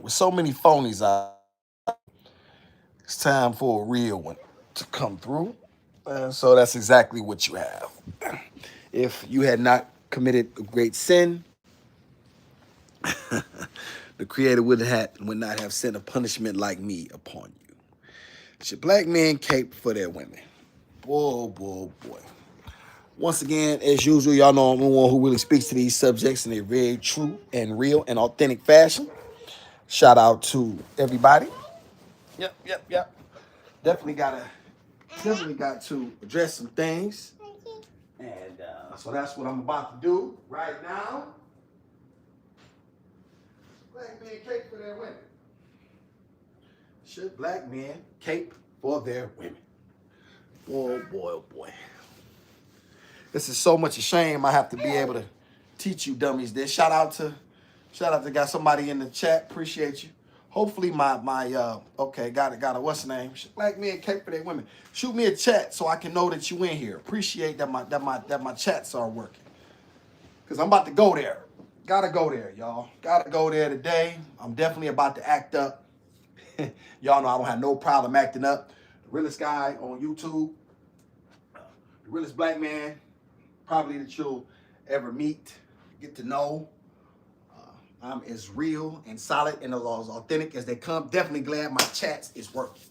With so many phonies out, it's time for a real one to come through. So that's exactly what you have. If you had not committed a great sin, the Creator would not have sent a punishment like me upon you. Should black men cape for their women? Boy, boy, boy. Once again, as usual, y'all know I'm the one who really speaks to these subjects in a very true and real and authentic fashion. Shout out to everybody. Yep, yep, yep. Definitely got to address some things, and so that's what I'm about to do right now. Black men cape for their women. Should black men cape for their women? Boy, boy, oh boy. This is so much a shame. I have to be able to teach you dummies this. Shout out to got somebody in the chat. Appreciate you. Hopefully my okay, got it. What's the name? Black men cape for their women. Shoot me a chat so I can know that you in here. Appreciate that my chats are working. Cause I'm about to go there. Gotta go there, y'all. Gotta go there today. I'm definitely about to act up. Y'all know I don't have no problem acting up. The realest guy on YouTube, the realest black man probably that you'll ever meet, get to know. I'm as real and solid and as authentic as they come. Definitely glad my chats is working.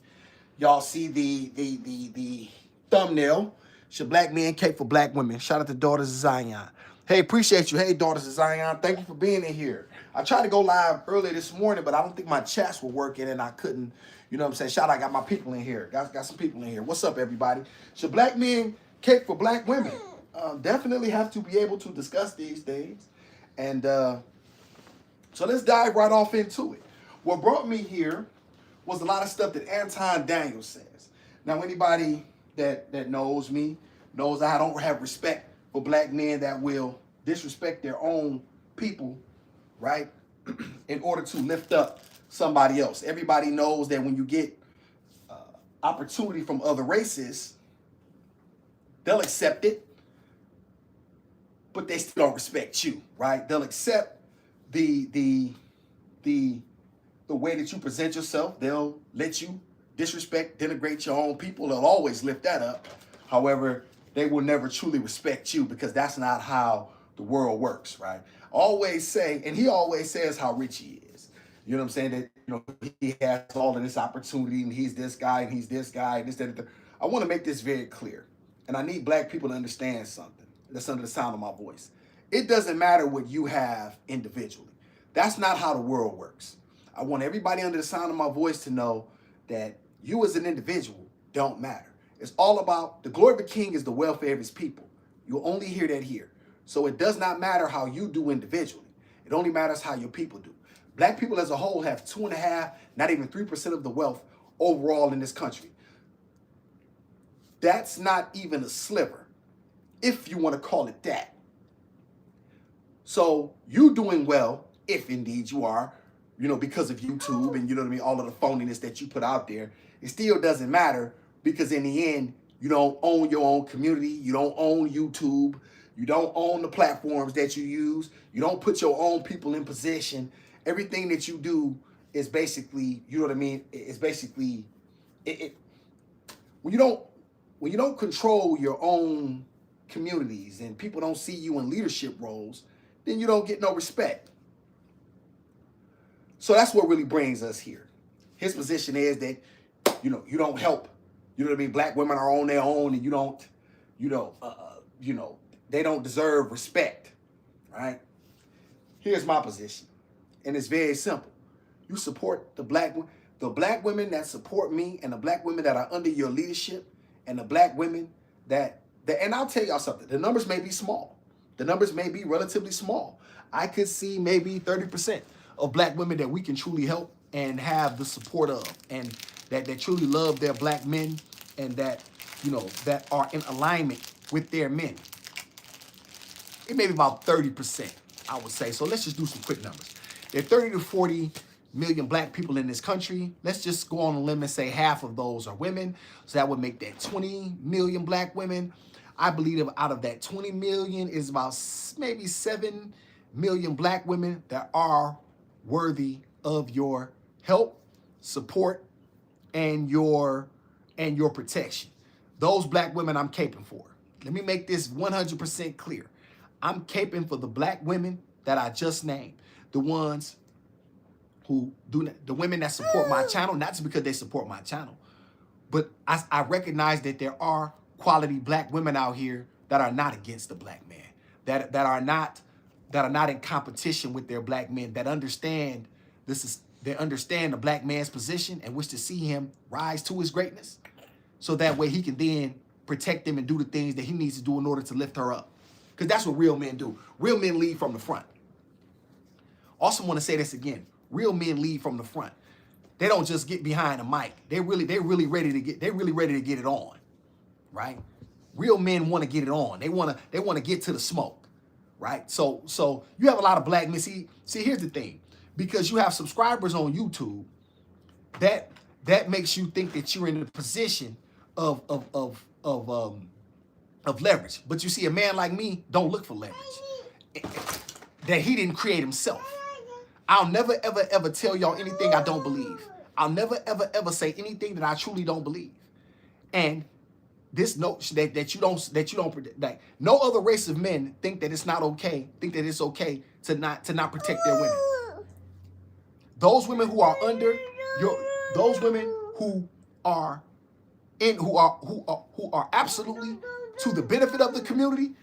Y'all see the thumbnail. Should black men cape for black women? Shout out to Daughters of Zion. Hey, appreciate you. Hey, Daughters of Zion. Thank you for being in here. I tried to go live earlier this morning, but I don't think my chats were working and I couldn't. You know what I'm saying? Shout out, I got my people in here. Got some people in here. What's up, everybody? Should black men cape for black women? Definitely have to be able to discuss these things. And so let's dive right off into it. What brought me here was a lot of stuff that Anton Daniels says. Now, anybody that knows me knows I don't have respect for black men that will disrespect their own people, right, in order to lift up somebody else. Everybody knows that when you get opportunity from other races, they'll accept it, but they still don't respect you, right? They'll accept the way that you present yourself. They'll let you disrespect, denigrate your own people. They'll always lift that up. However, they will never truly respect you because that's not how the world works, right? Always say, and he always says how rich he is. You know what I'm saying? That he has all of this opportunity and he's this guy and he's this guy and this, that, and that. I want to make this very clear. And I need black people to understand something that's under the sound of my voice. It doesn't matter what you have individually. That's not how the world works. I want everybody under the sound of my voice to know that you as an individual don't matter. It's all about the glory of the king is the welfare of his people. You'll only hear that here. So it does not matter how you do individually. It only matters how your people do. Black people as a whole have 2.5%, not even 3% of the wealth overall in this country. That's not even a sliver, if you want to call it that. So you doing well, if indeed you are, because of YouTube and all of the phoniness that you put out there. It still doesn't matter because in the end, you don't own your own community. You don't own YouTube. You don't own the platforms that you use. You don't put your own people in position. Everything that you do is basically, It's basically when you don't control your own communities and people don't see you in leadership roles, then you don't get no respect. So that's what really brings us here. His position is that, you don't help. Black women are on their own and you don't, they don't deserve respect, right? Here's my position, and it's very simple. You support the black women that support me and the black women that are under your leadership and the black women and I'll tell y'all something, the numbers may be small. The numbers may be relatively small. I could see maybe 30% of black women that we can truly help and have the support of, and that truly love their black men and that, that are in alignment with their men. It may be about 30%, I would say. So let's just do some quick numbers. There are 30 to 40 million black people in this country. Let's just go on a limb and say half of those are women. So that would make that 20 million black women. I believe out of that 20 million is about maybe 7 million black women that are worthy of your help, support, and your protection. Those black women I'm caping for. Let me make this 100% clear. I'm caping for the black women that I just named. The ones who the women that support my channel, not just because they support my channel, but I recognize that there are quality black women out here that are not against the black man, that are not in competition with their black men, that understand they understand the black man's position and wish to see him rise to his greatness, so that way he can then protect him and do the things that he needs to do in order to lift her up. Because that's what real men do. Real men lead from the front. Also want to say this again. Real men lead from the front. They don't just get behind a mic. They're really ready to get it on, right? Real men want to get it on. They want to get to the smoke, right? So you have a lot of black men. See, here's the thing. Because you have subscribers on YouTube, that makes you think that you're in a position of leverage. But you see, a man like me don't look for leverage that he didn't create himself. I'll never, ever tell y'all anything I don't believe. I'll never, ever say anything that I truly don't believe. And this notion that you don't that no other race of men think that it's not okay, think that it's okay to not protect their women. Those women who are under those women who are absolutely to the benefit of the community.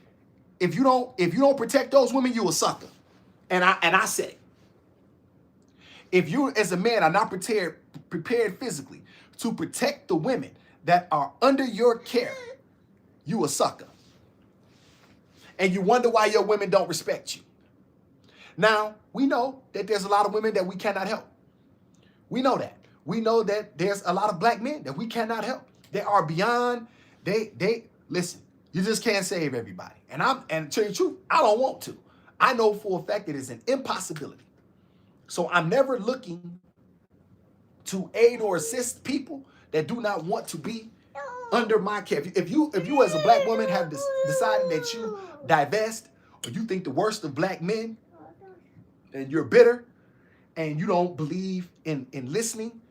If you don't protect those women, you a sucker. And I said it. If you as a man are not prepared physically to protect the women that are under your care, you a sucker. And you wonder why your women don't respect you. Now, we know that there's a lot of women that we cannot help. We know that. We know that there's a lot of black men that we cannot help. They are beyond, listen, you just can't save everybody. And to tell you the truth, I don't want to. I know for a fact it is an impossibility. So I'm never looking to aid or assist people that do not want to be under my care. If you as a black woman have decided that you divest, or you think the worst of black men, and you're bitter, and you don't believe in listening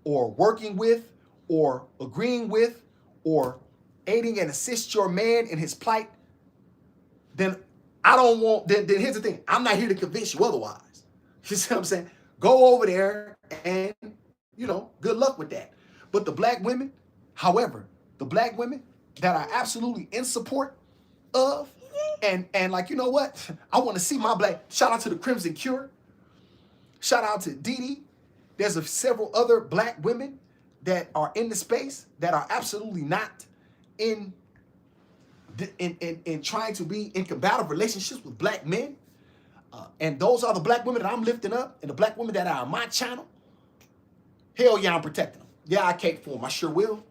or working with or agreeing with or aiding and assist your man in his plight, then then here's the thing. I'm not here to convince you otherwise. You see what I'm saying? Go over there and, good luck with that. But the black women, however, the black women that are absolutely in support of, and like, you know what? I want to see my shout out to the Crimson Cure. Shout out to Dee Dee. There's several other black women that are in the space that are absolutely not in trying to be in combative relationships with black men. And those are the black women that I'm lifting up, and the black women that are on my channel. Hell yeah, I'm protecting them. Yeah, I cape for them. I sure will.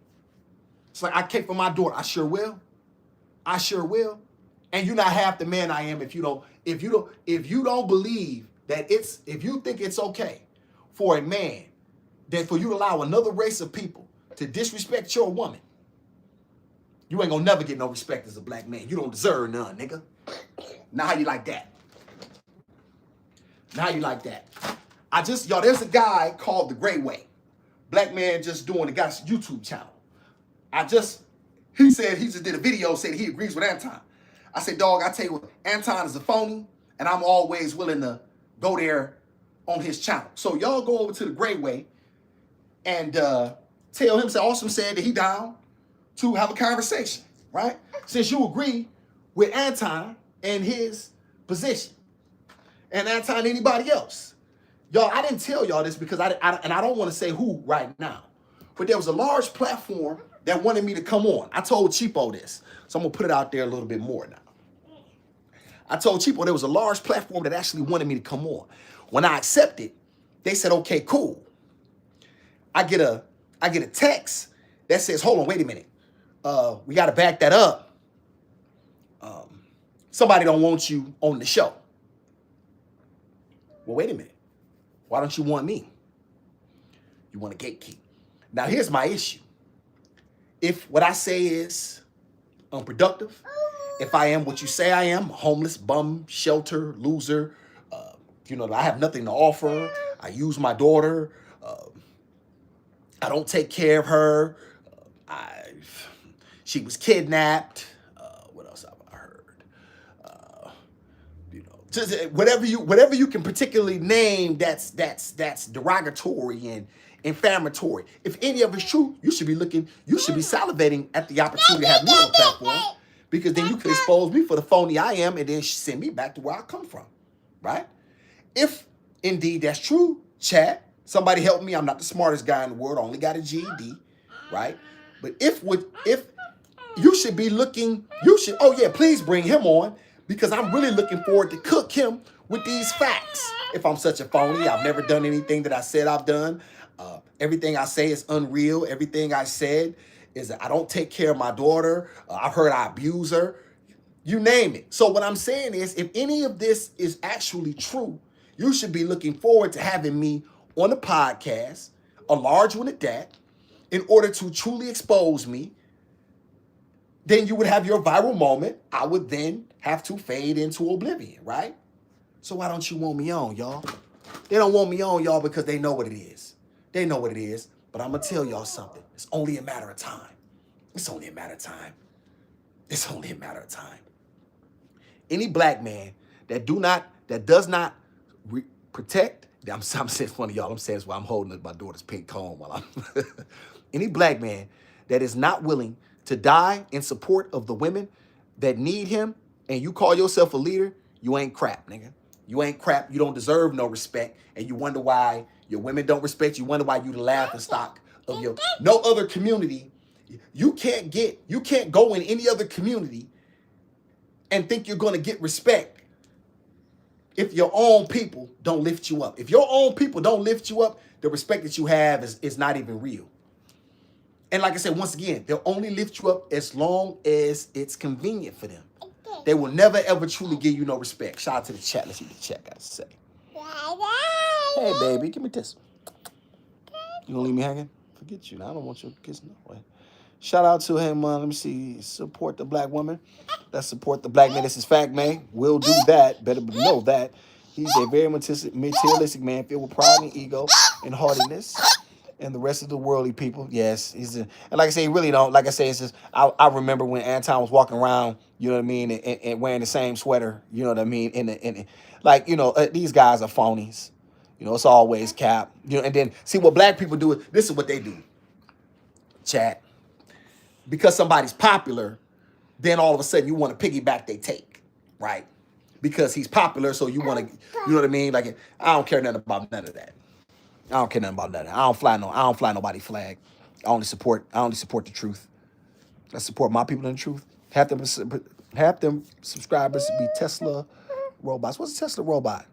It's like I cape for my daughter. I sure will. I sure will. And you're not half the man I am if you don't believe that if you think it's okay for a man, that for you to allow another race of people to disrespect your woman, you ain't gonna never get no respect as a black man. You don't deserve none, nigga. Now how you like that? Now you like that? There's a guy called The Gray Way. Black man just doing the guy's YouTube channel. He said he just did a video saying he agrees with Anton. I said, dog, I tell you what, Anton is a phony, and I'm always willing to go there on his channel. So y'all go over to The Gray Way and tell him, Awesome said that he down to have a conversation, right? Since you agree with Anton and his position. And Anton, anybody else. Y'all, I didn't tell y'all this because I don't want to say who right now. But there was a large platform that wanted me to come on. I told Cheapo this. So I'm going to put it out there a little bit more now. I told Cheapo there was a large platform that actually wanted me to come on. When I accepted, they said, okay, cool. I get a text that says, hold on, wait a minute. We got to back that up. Somebody don't want you on the show. Well, wait a minute. Why don't you want me? You want to gatekeep. Now, here's my issue. If what I say is unproductive, if I am what you say I am, homeless, bum, shelter, loser, I have nothing to offer, I use my daughter. I don't take care of her. I She was kidnapped. What else have I heard? Just whatever you can particularly name that's derogatory and inflammatory. If any of it's true, you should be salivating at the opportunity to have me on the platform, because then you could expose me for the phony I am and then send me back to where I come from, right? If indeed that's true, chat, somebody help me. I'm not the smartest guy in the world. I only got a GED, right? But if you should be looking, oh yeah, please bring him on, because I'm really looking forward to cook him with these facts. If I'm such a phony, I've never done anything that I said I've done. Everything I say is unreal. Everything I said is that I don't take care of my daughter. I've heard I abuse her. You name it. So what I'm saying is, if any of this is actually true, you should be looking forward to having me on the podcast, a large one at that, in order to truly expose me. Then you would have your viral moment. I would then have to fade into oblivion, right? So why don't you want me on, y'all? They don't want me on, y'all, because they know what it is. They know what it is. But I'm going to tell y'all something. It's only a matter of time. It's only a matter of time. It's only a matter of time. Any black man that does not protect, I'm saying it's funny, y'all. I'm saying it's why I'm holding my daughter's pink comb while I'm any black man that is not willing to die in support of the women that need him, and you call yourself a leader, you ain't crap, nigga. You ain't crap. You don't deserve no respect, and you wonder why your women don't respect you. Wonder why you the laughing stock of your no other community. You can't go in any other community and think you're going to get respect if your own people don't lift you up. If your own people don't lift you up, the respect that you have is not even real. And like I said, once again, they'll only lift you up as long as it's convenient for them. They will never, ever truly give you no respect. Shout out to the chat. Let's see what the chat got to say. Hey, baby, give me this. You gonna leave me hanging? Forget you. I don't want your kiss no way. Shout out to him. Let me see. Support the black woman. Let's support the black man. This is fact, man. We'll do that. Better know that. He's a very materialistic man filled with pride and ego and haughtiness. And the rest of the worldly people, yes, and like I say, he really don't. Like I say, it's just I remember when Anton was walking around, you know what I mean, and wearing the same sweater, you know what I mean, and like, you know, these guys are phonies, you know, it's always cap, you know. And then see what black people do. This is what they do, chat, because somebody's popular, then all of a sudden you want to piggyback they take, right? Because he's popular, so you want to, you know what I mean? Like, I don't care nothing about none of that. I don't care nothing about that. I don't fly nobody's flag. I only support the truth. I support my people in the truth. Have them subscribers be Tesla robots. What's a Tesla robot?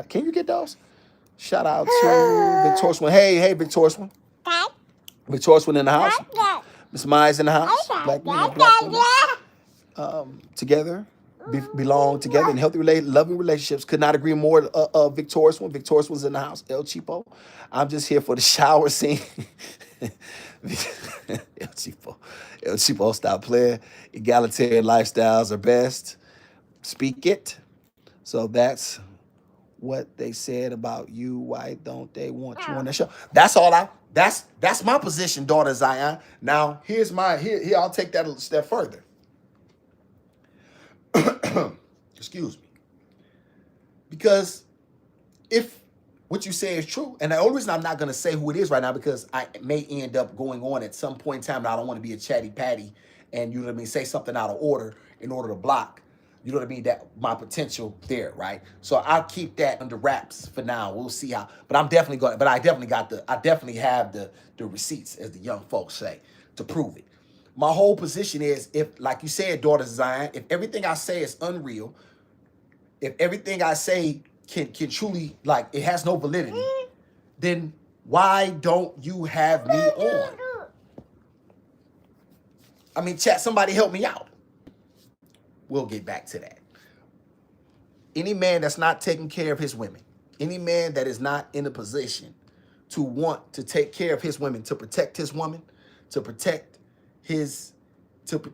Can you get those? Shout out to Victorious One. Hey, Victorious One. Victorious One in the house. Miss Maya's in the house. Black men and black women together. Belong together in healthy, loving relationships. Could not agree more. Victorious One. Victorious One's in the house. El Cheapo. I'm just here for the shower scene. El Cheapo, stop playing. Egalitarian lifestyles are best. Speak it. So that's what they said about you. Why don't they want you on the show? That's all that's my position, daughter Zion. Now here I'll take that a step further. Excuse me. Because if what you say is true, and the only reason I'm not going to say who it is right now, because I may end up going on at some point in time, and I don't want to be a chatty patty and, you know what I mean, say something out of order in order to block, you know what I mean, that my potential there, right? So I'll keep that under wraps for now. We'll see how, but I definitely have the receipts, as the young folks say, to prove it. My whole position is, if, like you said, daughter Zion, if everything I say is unreal, if everything I say can truly, like, it has no validity, then why don't you have me on? I mean, chat, somebody help me out. We'll get back to that. Any man that's not taking care of his women, any man that is not in a position to want to take care of his women, to protect his woman, to protect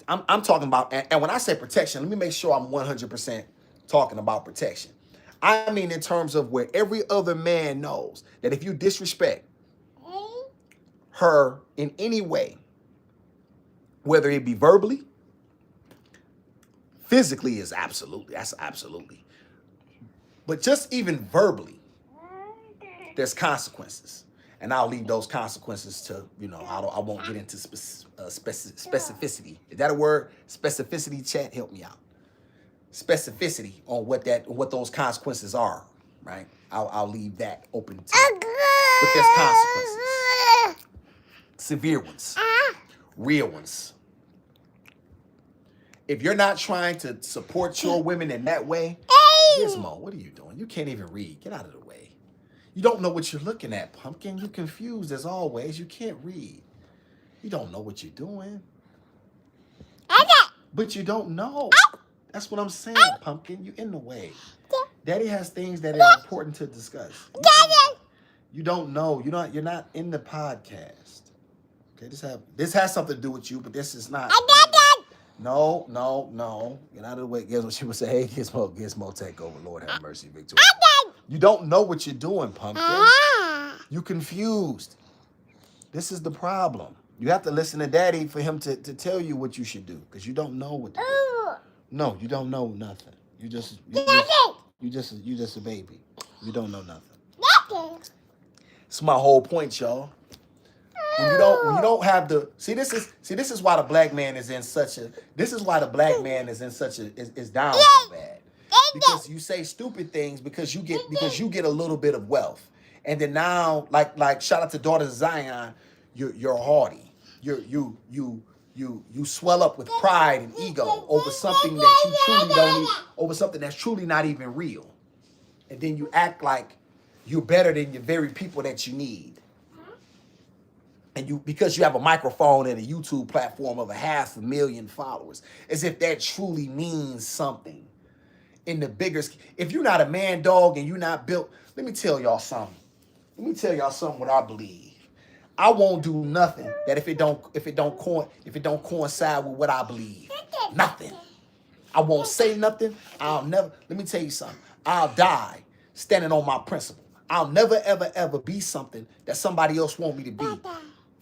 I'm talking about, and when I say protection, let me make sure I'm 100% talking about protection. I mean in terms of where every other man knows that if you disrespect her in any way, whether it be verbally, physically is absolutely, that's absolutely. But just even verbally, there's consequences. And I'll leave those consequences to, I won't get into specificity. Is that a word? Specificity, chat, help me out. Specificity on what those consequences are, right? I'll leave that open to you. But there's consequences. Severe ones. Real ones. If you're not trying to support your women in that way, Gizmo, what are you doing? You can't even read. Get out of the way. You don't know what you're looking at, Pumpkin. You're confused as always. You can't read. You don't know what you're doing. But you don't know. That's what I'm saying, Pumpkin. You're in the way. Daddy has things that are important to discuss. You don't know. You're not in the podcast. Okay, this has something to do with you, but this is not. No. Get out of the way. Guess what she would say? Hey, Gizmo, take over. Lord have mercy, Victoria. You don't know what you're doing, Pumpkin. You confused. This is the problem. You have to listen to Daddy for him to tell you what you should do, because you don't know what to do. No, you don't know nothing. You just a baby. You don't know nothing. It's my whole point, y'all. When you don't have the this is why the black man is in such a is down so bad. Because you say stupid things because you get a little bit of wealth. And then now, like shout out to Daughters of Zion, you're haughty. You swell up with pride and ego over something that you truly don't need, over something that's truly not even real. And then you act like you're better than your very people that you need. And because you have a microphone and a YouTube platform of 500,000 followers, as if that truly means something. In the bigger, if you're not a man dog and you're not built, let me tell y'all something. What I believe. I won't do nothing that if it don't coincide with what I believe. Nothing. I won't say nothing. Let me tell you something. I'll die standing on my principle. I'll never, ever, ever be something that somebody else want me to be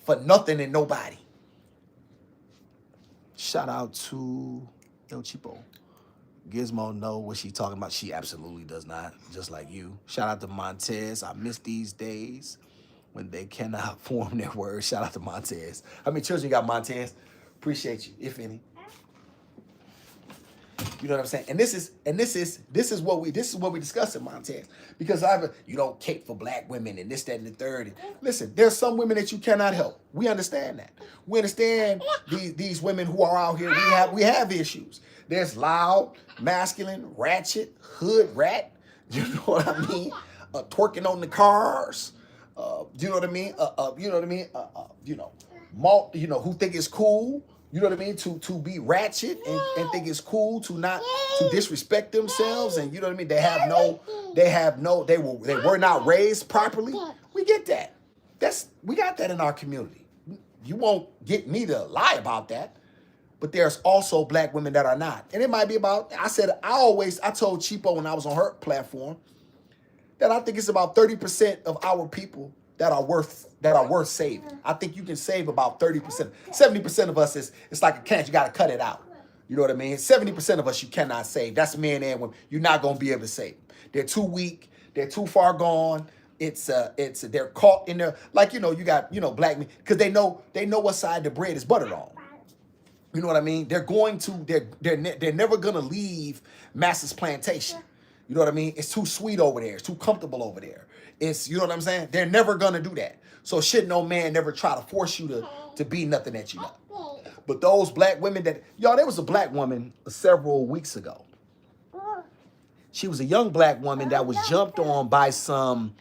for nothing and nobody. Shout out to El Chipo. Gizmo know what she talking about. She absolutely does not, just like you. Shout out to Montez. I miss these days when they cannot form their words. Shout out to Montez. How many children you got, Montez? Appreciate you, if any. You know what I'm saying? And this is what we discuss in Montez. Because you don't cape for black women and this, that, and the third. And listen, there's some women that you cannot help. We understand that. We understand these women who are out here. We have issues. There's loud, masculine, ratchet, hood rat. You know what I mean? Twerking on the cars. You know what I mean? Who think it's cool. You know what I mean? To be ratchet and think it's cool to disrespect themselves, and you know what I mean? They were not raised properly. We get that. We got that in our community. You won't get me to lie about that. But there's also black women that are not. And it might be about, I told Cheapo when I was on her platform that I think it's about 30% of our people that are worth saving. I think you can save about 30%. 70% of us it's like a can, you gotta cut it out. You know what I mean? 70% of us you cannot save. That's men and women. You're not gonna be able to save them. They're too weak, they're too far gone. They're caught in there, like you got black men, because they know what side the bread is buttered on. You know what I mean? They're never gonna leave Master's plantation. You know what I mean? It's too sweet over there. It's too comfortable over there. You know what I'm saying? They're never gonna do that. So should no man never try to force you to be nothing that you're not. But those black women there was a black woman several weeks ago. She was a young black woman that was jumped on by some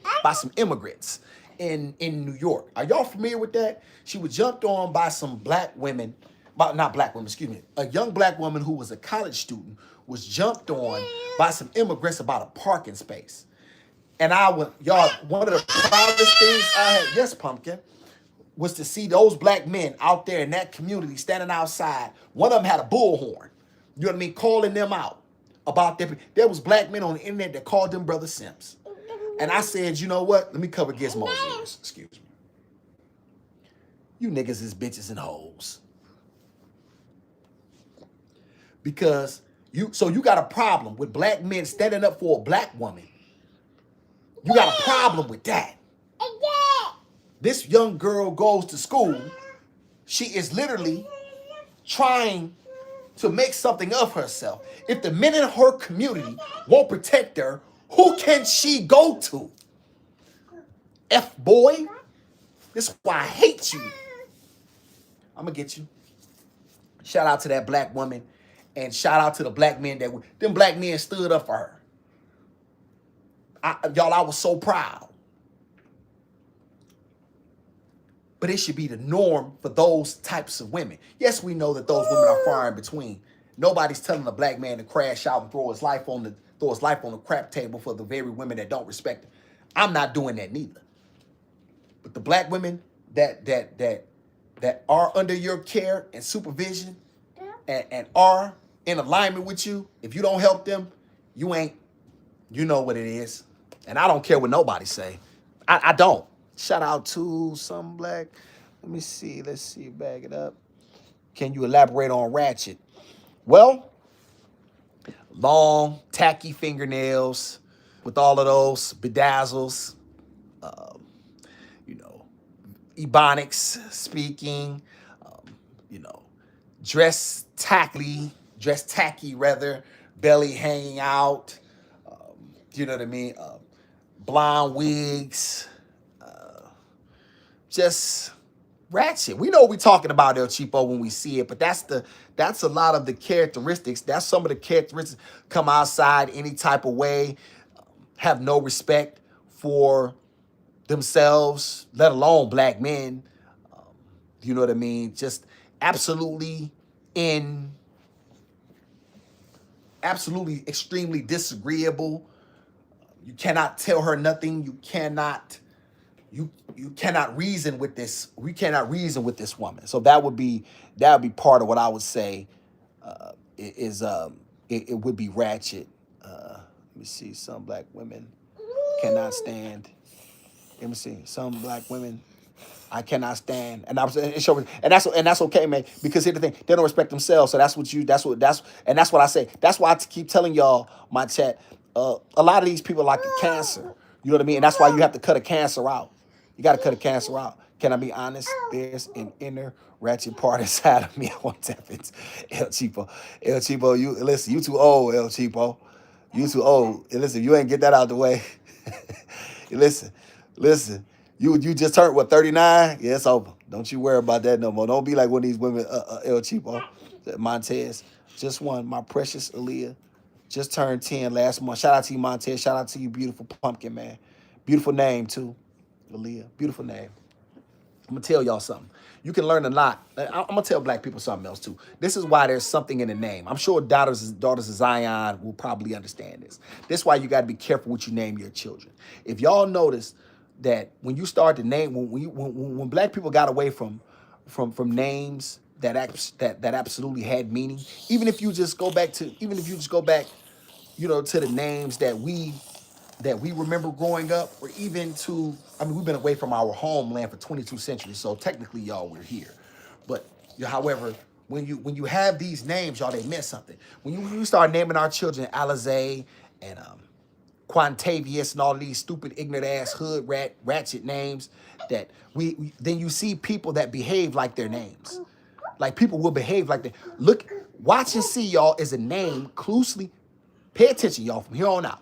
immigrants in New York. Are y'all familiar with that? She was jumped on by some black women. Not black women, excuse me. A young black woman who was a college student was jumped on by some immigrants about a parking space. And one of the proudest things I had, yes, Pumpkin, was to see those black men out there in that community standing outside. One of them had a bullhorn, you know what I mean, calling them out about them. There was black men on the internet that called them brother simps. And I said, you know what? Let me cover Gizmo's ears. Excuse me. You niggas is bitches and hoes. Because you got a problem with black men standing up for a black woman. You got a problem with that. This young girl goes to school. She is literally trying to make something of herself. If the men in her community won't protect her, who can she go to? F-boy. This is why I hate you. I'm going to get you. Shout out to that black woman. And shout out to the black men them black men stood up for her. Y'all, I was so proud. But it should be the norm for those types of women. Yes, we know that those women are far in between. Nobody's telling a black man to crash out and throw his life on the crap table for the very women that don't respect him. I'm not doing that neither. But the black women that are under your care and supervision and are in alignment with you, if you don't help them, you know what it is. And I don't care what nobody say. I don't. Shout out to some black. Let me see. Let's see. Bag it up. Can you elaborate on ratchet? Well, long, tacky fingernails with all of those bedazzles. Ebonics speaking. Dress tacky rather. Belly hanging out. You know what I mean? Blonde wigs. Just ratchet. We know we're talking about El Cheapo when we see it, but that's a lot of the characteristics. That's some of the characteristics. Come outside any type of way, have no respect for themselves, let alone black men. You know what I mean? Just absolutely extremely disagreeable. You cannot tell her nothing. You cannot reason with this. We cannot reason with this woman. So that would be part of what I would say it would be ratchet. Let me see. Some black women cannot stand. Let me see. Some black women I cannot stand, and that's okay, man. Because here's the thing: they don't respect themselves. So that's what I say. That's why I keep telling y'all, my chat. A lot of these people are like a cancer. You know what I mean? And that's why you have to cut a cancer out. You got to cut a cancer out. Can I be honest? There's an inner ratchet part inside of me. I want to tap into El Cheapo, you listen. You too old, El Cheapo. You too old. And listen, you ain't get that out the way. listen. You just turned, what, 39? Yeah, it's over. Don't you worry about that no more. Don't be like one of these women, El Cheapo, Montez. Just one, my precious Aaliyah. Just turned 10 last month. Shout out to you, Montez. Shout out to you, beautiful pumpkin, man. Beautiful name, too. Aaliyah, beautiful name. I'm going to tell y'all something. You can learn a lot. I'm going to tell black people something else, too. This is why there's something in the name. I'm sure daughters of Zion will probably understand this. This is why you got to be careful what you name your children. If y'all notice that when you start to name, when black people got away from names that absolutely had meaning, even if you just go back, to the names that we remember growing up, or even to, we've been away from our homeland for 22 centuries, so technically, y'all, we're here. But, however, when you have these names, y'all, they meant something. When you start naming our children Alizé and Quantavius and all of these stupid, ignorant ass hood ratchet names, that then you see people that behave like their names. Like, people will behave like that. Watch and see, y'all, is a name closely. Pay attention, y'all, from here on out.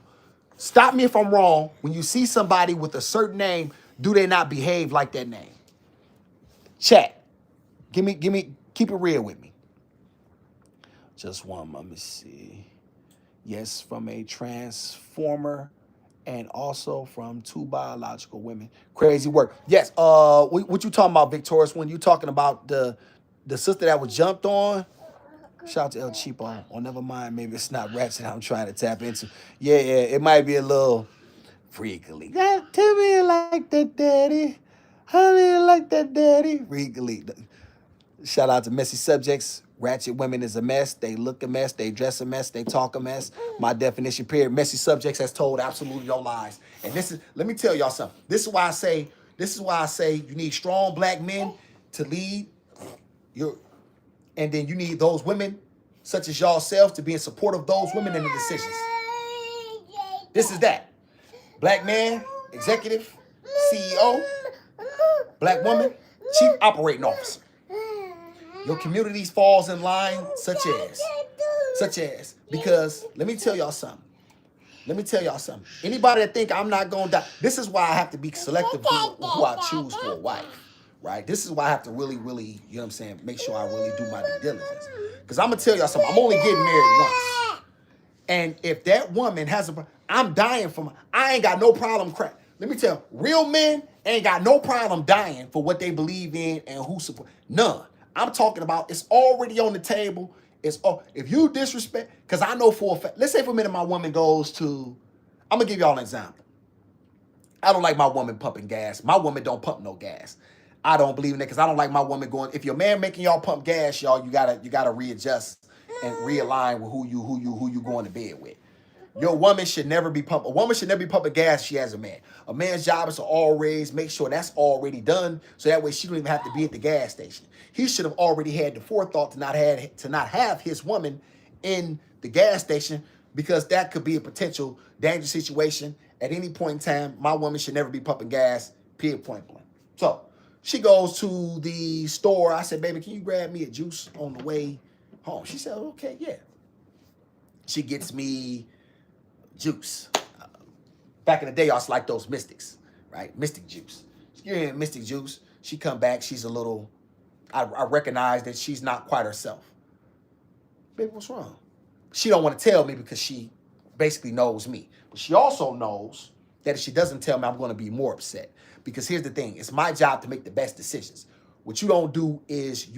Stop me if I'm wrong. When you see somebody with a certain name, do they not behave like that name? Chat. Keep it real with me. Just one, let me see. Yes, from a transformer and also from two biological women. Crazy work. Yes, what you talking about, Victorious? When you talking about the sister that was jumped on? Shout out to El Cheapo. Oh, never mind. Maybe it's not ratchet I'm trying to tap into. Yeah, it might be a little freakily. Tell me you like that, daddy. How do you like that, daddy? Freakily. Shout out to Messy Subjects. Ratchet women is a mess. They look a mess. They dress a mess. They talk a mess. My definition, period. Messy subjects has told absolutely no lies. And this is, let me tell y'all something. This is why I say you need strong black men to lead your, and then you need those women, such as y'all selves, to be in support of those women in the decisions. This is that. Black man, executive, CEO, black woman, chief operating officer. Your communities falls in line, such as, because let me tell y'all something. Anybody that think I'm not gonna die, this is why I have to be selective who I choose for a wife, right? This is why I have to really, you know what I'm saying, make sure I really do my due diligence. Because I'm gonna tell y'all something, I'm only getting married once. And if that woman has I'm dying from, I ain't got no problem Let me tell you, real men ain't got no problem dying for what they believe in and who support. None. I'm talking about it's already on the table. It's if you disrespect, because I know for a fact, let's say for a minute my woman goes to, I'm going to give y'all an example. I don't like my woman pumping gas. My woman don't pump no gas. I don't believe in it because I don't like my woman going, if your man making y'all pump gas, y'all, you gotta readjust and realign with who you going to bed with. Your woman should never be pumping. A woman should never be pumping gas. She has a man. A man's job is to always make sure that's already done, so that way she don't even have to be at the gas station. He should have already had the forethought to not have his woman in the gas station, because that could be a potential dangerous situation at any point in time. My woman should never be pumping gas. Period. Point blank. So she goes to the store. I said, "Baby, can you grab me a juice on the way home?" She said, "Okay, yeah." She gets me juice. Back in the day, I was like those mystics, right? Mystic juice. She gave me mystic juice. She come back. She's a little, I recognize that she's not quite herself. Baby, what's wrong? She don't want to tell me because she basically knows me. But she also knows that if she doesn't tell me, I'm going to be more upset. Because here's the thing. It's my job to make the best decisions. What you don't do is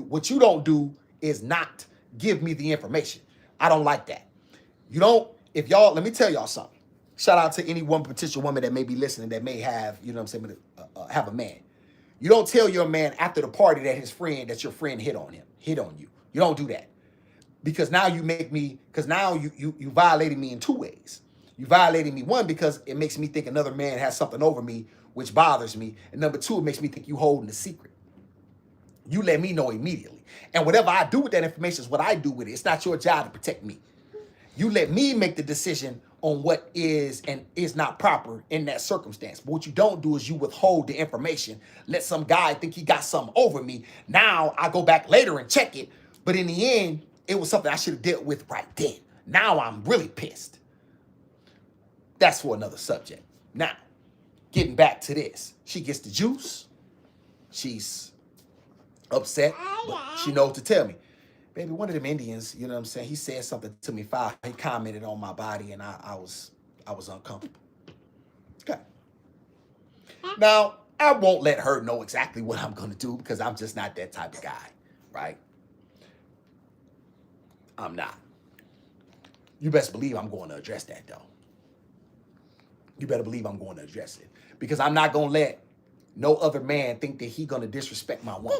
what you don't do is not give me the information. I don't like that. You don't, if y'all, let me tell y'all something. Shout out to any one potential woman that may be listening that may have, you know what I'm saying, have a man. You don't tell your man after the party that your friend hit on you. You don't do that. Because now you make me, because now you violated me in two ways. You violated me, one, because it makes me think another man has something over me, which bothers me. And number two, it makes me think you holding a secret. You let me know immediately. And whatever I do with that information is what I do with it. It's not your job to protect me. You let me make the decision on what is and is not proper in that circumstance. But what you don't do is you withhold the information. Let some guy think he got something over me. Now I go back later and check it. But in the end, it was something I should have dealt with right then. Now I'm really pissed. That's for another subject. Now, getting back to this. She gets the juice. She's upset, but she knows to tell me. Baby, one of them Indians, you know what I'm saying, he said something to me, he commented on my body, and I was uncomfortable. Okay. Now, I won't let her know exactly what I'm going to do because I'm just not that type of guy, right? I'm not. You best believe I'm going to address that, though. You better believe I'm going to address it. Because I'm not going to let no other man think that he going to disrespect my woman.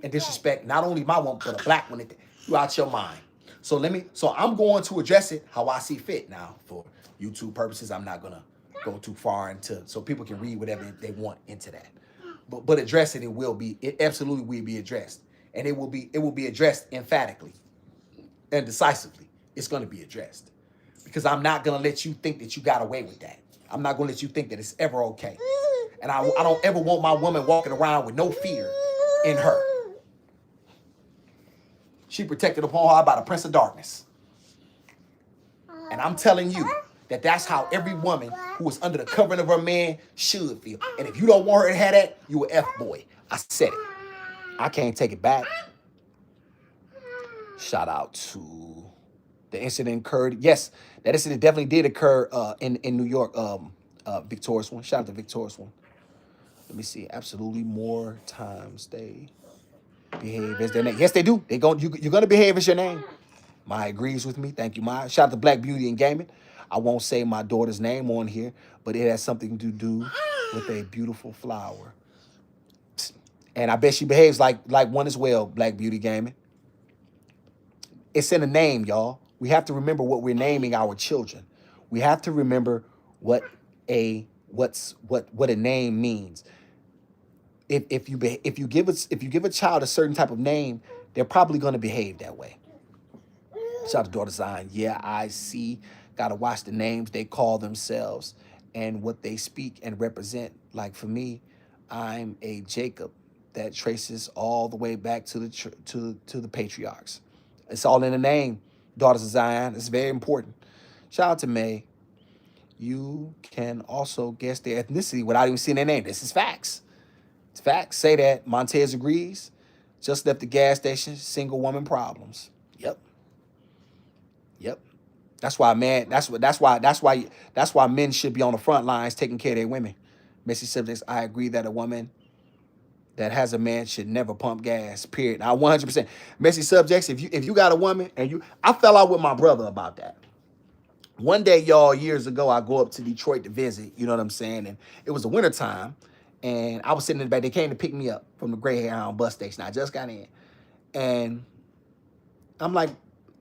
And disrespect not only my woman, but a black one. You out your mind. So I'm going to address it how I see fit. Now, for YouTube purposes, I'm not going to go too far into, so people can read whatever they want into that. But address it, it absolutely will be addressed. And it will be addressed emphatically and decisively. It's going to be addressed. Because I'm not going to let you think that you got away with that. I'm not going to let you think that it's ever okay. And I don't ever want my woman walking around with no fear in her. She protected upon her by the Prince of Darkness. And I'm telling you that that's how every woman who is under the covering of her man should feel. And if you don't want her to have that, you an F-boy. I said it. I can't take it back. Shout out to the incident occurred. Yes, that incident definitely did occur in New York. Victorious one. Shout out to Victorious one. Let me see. Absolutely more times they behave as their name. Yes, they do. You're gonna behave as your name. Maya agrees with me. Thank you, Maya. Shout out to Black Beauty and Gaming. I won't say my daughter's name on here, but it has something to do with a beautiful flower. And I bet she behaves like one as well, Black Beauty Gaming. It's in the name, y'all. We have to remember what we're naming our children. We have to remember what what a name means. If you give a child a certain type of name, they're probably going to behave that way. Shout out to Daughter Zion. Yeah, I see. Got to watch the names they call themselves and what they speak and represent. Like for me, I'm a Jacob that traces all the way back to the patriarchs. It's all in the name. Daughters of Zion. It's very important. Shout out to May. You can also guess their ethnicity without even seeing their name. This is facts. It's facts. Say that. Montez agrees. Just left the gas station. Single woman problems. Yep. Yep. That's why, man. That's why men should be on the front lines taking care of their women. Messy subjects. I agree that a woman that has a man should never pump gas. Period. Now, 100%. Messy subjects. If you got a woman and I fell out with my brother about that. One day, y'all, years ago, I go up to Detroit to visit. You know what I'm saying? And it was the wintertime, and I was sitting in the back. They came to pick me up from the Greyhound bus station. I just got in, and I'm like,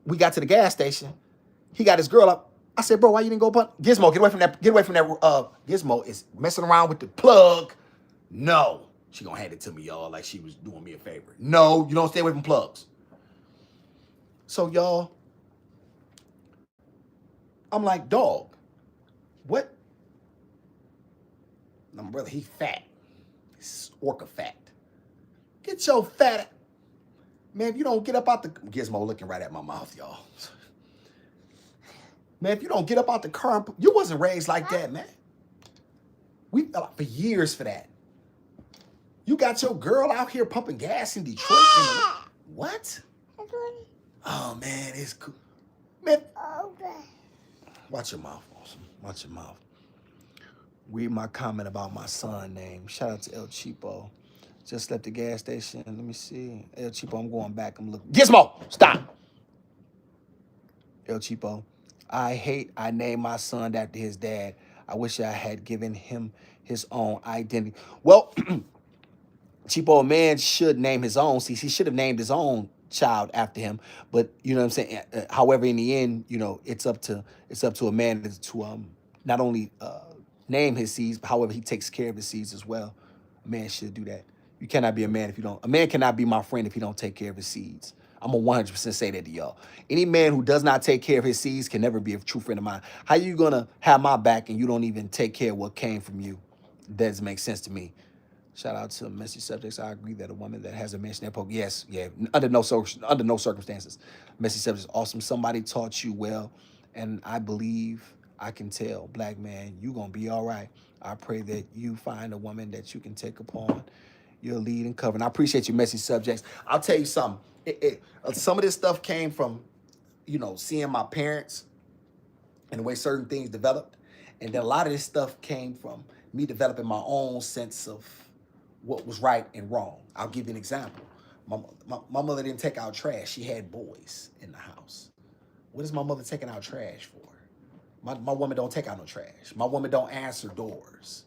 we got to the gas station. He got his girl up. I said, bro, why you didn't go pump? Gizmo, get away from that. Get away from that. Gizmo is messing around with the plug. No. She gonna hand it to me, y'all, like she was doing me a favor. No, you don't stay away from plugs. So, y'all, I'm like, dog, what? My brother, he fat. He's orca fat. Get your fat. Man, if you don't get up out the... Gizmo looking right at my mouth, y'all. Man, if you don't get up out the car, you wasn't raised like that, man. We fought for years for that. You got your girl out here pumping gas in Detroit. What? Oh, man, it's cool. Man. Watch your mouth, Awesome. Watch your mouth. Read my comment about my son name. Shout out to El Cheapo. Just left the gas station. Let me see. El Cheapo, I'm going back. I'm looking. Gizmo, stop. El Cheapo. I named my son after his dad. I wish I had given him his own identity. Well, Cheapo, a man should name his own. See, he should have named his own child after him. But you know what I'm saying. However, in the end, you know, it's up to a man to not only name his seeds, but however he takes care of his seeds as well. A man should do that. You cannot be a man if you don't. A man cannot be my friend if he don't take care of his seeds. I'm gonna 100% say that to y'all. Any man who does not take care of his seeds can never be a true friend of mine. How you gonna have my back and you don't even take care of what came from you? It doesn't make sense to me. Shout out to Messy Subjects. I agree that a woman that has a man should poke. Yes, yeah. Under no circumstances. Messy Subjects. Awesome. Somebody taught you well, and I believe I can tell. Black man, you gonna be all right. I pray that you find a woman that you can take upon your lead and cover. And I appreciate you, Messy Subjects. I'll tell you something. Some of this stuff came from, you know, seeing my parents and the way certain things developed, and then a lot of this stuff came from me developing my own sense of what was right and wrong. I'll give you an example. My mother didn't take out trash. She had boys in the house. What is my mother taking out trash for? My woman don't take out no trash. My woman don't answer doors.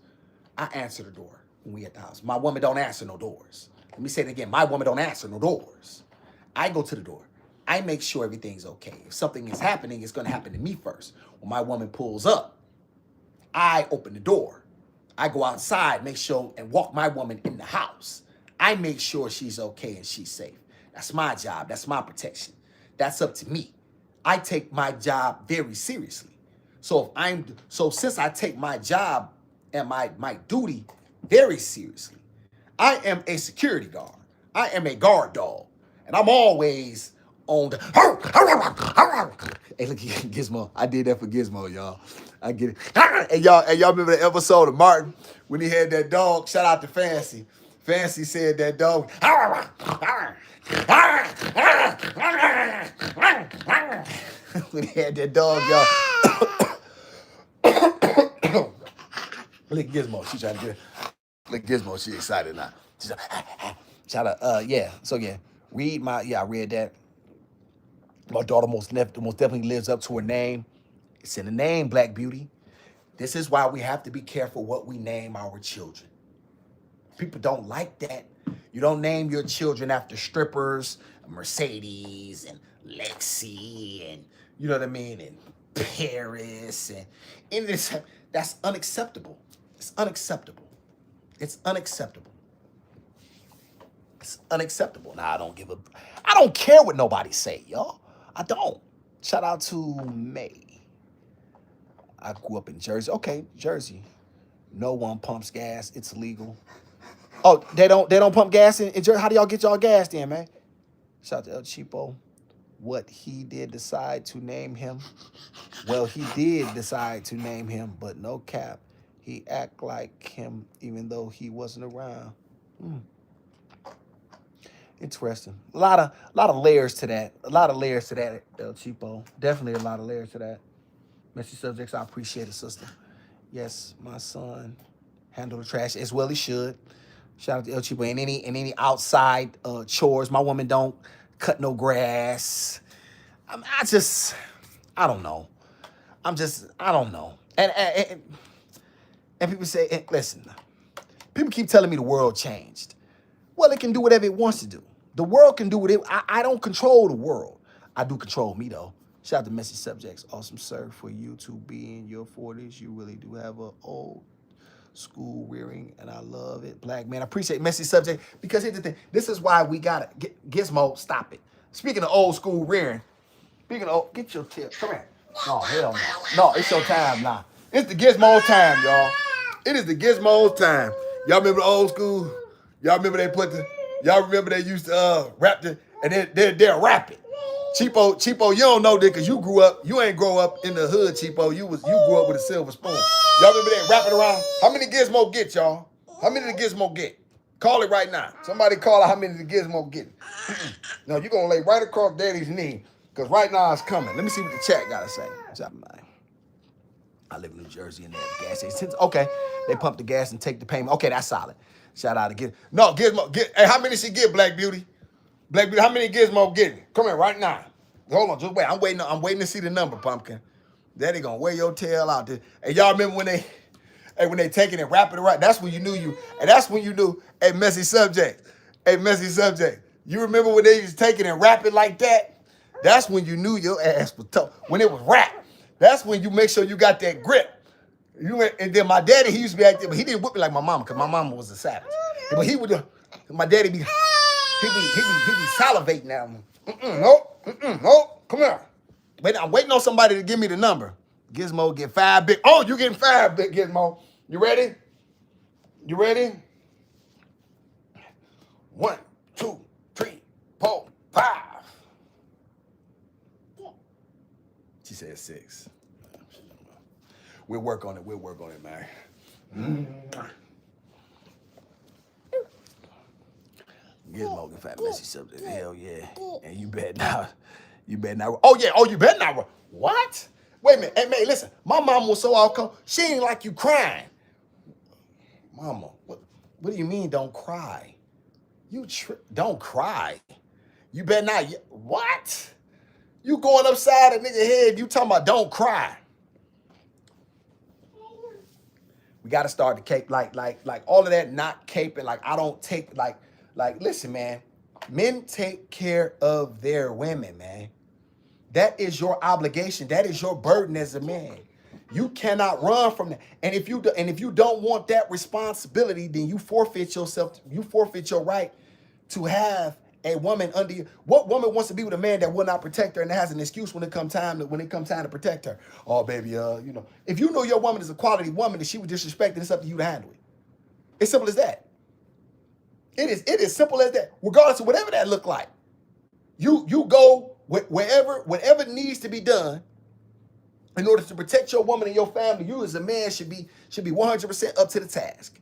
I answer the door when we at the house. My woman don't answer no doors. Let me say it again. My woman don't answer no doors. I go to the door. I make sure everything's okay. If something is happening, it's going to happen to me first. When my woman pulls up, I open the door. I go outside, make sure, and walk my woman in the house. I make sure she's okay and she's safe. That's my job. That's my protection. That's up to me. I take my job very seriously. So since I take my job and my duty very seriously, I am a security guard. I am a guard dog. And I'm always on the... Hey, look, Gizmo. I did that for Gizmo, y'all. I get it. And y'all remember the episode of Martin when he had that dog? Shout out to Fancy. Fancy said that dog... when he had that dog, y'all. Look, Gizmo. She trying to get it. Look, Gizmo. She excited now. She's like... Shout out, yeah. So yeah, I read that. My daughter most definitely lives up to her name. It's in the name, Black Beauty. This is why we have to be careful what we name our children. People don't like that. You don't name your children after strippers, Mercedes and Lexi, and you know what I mean, and Paris, and this. That's unacceptable. It's unacceptable. It's unacceptable. It's unacceptable. Now I don't care what nobody say, y'all. I don't. Shout out to May. I grew up in Jersey. Okay, Jersey. No one pumps gas. It's illegal. Oh, they don't pump gas in Jersey. How do y'all get y'all gas then, man? Shout out to El Cheapo. What he did decide to name him. Well, he did decide to name him, but no cap. He act like him even though he wasn't around. Interesting. A lot of layers to that. A lot of layers to that, El Cheapo. Definitely a lot of layers to that. Messy subjects, I appreciate it, sister. Yes, my son handle the trash as well he should. Shout out to El Cheapo. And any outside chores. My woman don't cut no grass. I don't know. I don't know. And people say, listen, people keep telling me the world changed. Well, it can do whatever it wants to do. The world can do whatever. I don't control the world. I do control me, though. Shout out to Messy Subjects. Awesome, sir. For you to be in your 40s, you really do have a old school rearing, and I love it. Black man, I appreciate Messy Subject, because here's the thing. This is why we got to get Gizmo, stop it. Speaking of old school rearing, get your tip. Come here. No, hell no. No, it's your time now. It's the Gizmo time, y'all. It is the Gizmo time. Y'all remember the old school? Y'all remember y'all remember they used to rap it, and they'll rap it. Cheapo, you don't know this because you ain't grow up in the hood, Cheapo. You grew up with a silver spoon. Y'all remember that rapping around? How many Gizmo get, y'all? How many did the Gizmo get? Call it right now. Somebody call it how many did the Gizmo get. No, you're going to lay right across daddy's knee, because right now it's coming. Let me see what the chat got to say. I live in New Jersey and they have gas stations. Okay, they pump the gas and take the payment. Okay, that's solid. Shout out to Gizmo. Hey, how many she get, Black Beauty? Black Beauty, how many Gizmo getting? Come here right now. Hold on, just wait. I'm waiting to see the number, Pumpkin. Daddy gonna wear your tail out there. And y'all remember when they take it and wrap it right? That's when you knew and that's when you knew, hey, Messy Subject. Hey, Messy Subject. You remember when they used to take it and wrap it like that? That's when you knew your ass was tough. When it was wrapped. That's when you make sure you got that grip. And then my daddy, he used to be active, but he didn't whip me like my mama, because my mama was a savage. But my daddy he be salivating at him. Nope, come here. Wait, I'm waiting on somebody to give me the number. Gizmo get 5 big. Oh, you getting 5 big, Gizmo. You ready? You ready? 1, 2, 3, 4, 5. She said 6. We'll work on it, man. Gizmo get fat, Messy Subject. Hell yeah. And you bet not. Oh yeah. Oh, you bet not. What? Wait a minute. Hey, man, listen. My mama was so out. She ain't like you crying. Mama, what do you mean don't cry? Don't cry. You better not. What? You going upside a nigga head, you talking about don't cry. We got to start to cape, like all of that not caping, like I don't take, like listen, man, men take care of their women, man. That is your obligation. That is your burden as a man. You cannot run from that. And if you don't want that responsibility, then you forfeit yourself. You forfeit your right to have a woman under you. What woman wants to be with a man that will not protect her and has an excuse when it comes time to protect her? Oh, baby, if you know your woman is a quality woman and she would disrespect it, it's up to you to handle it. It's simple as that. It is simple as that. Regardless of whatever that look like, you go whatever needs to be done in order to protect your woman and your family. You as a man should be 100% up to the task.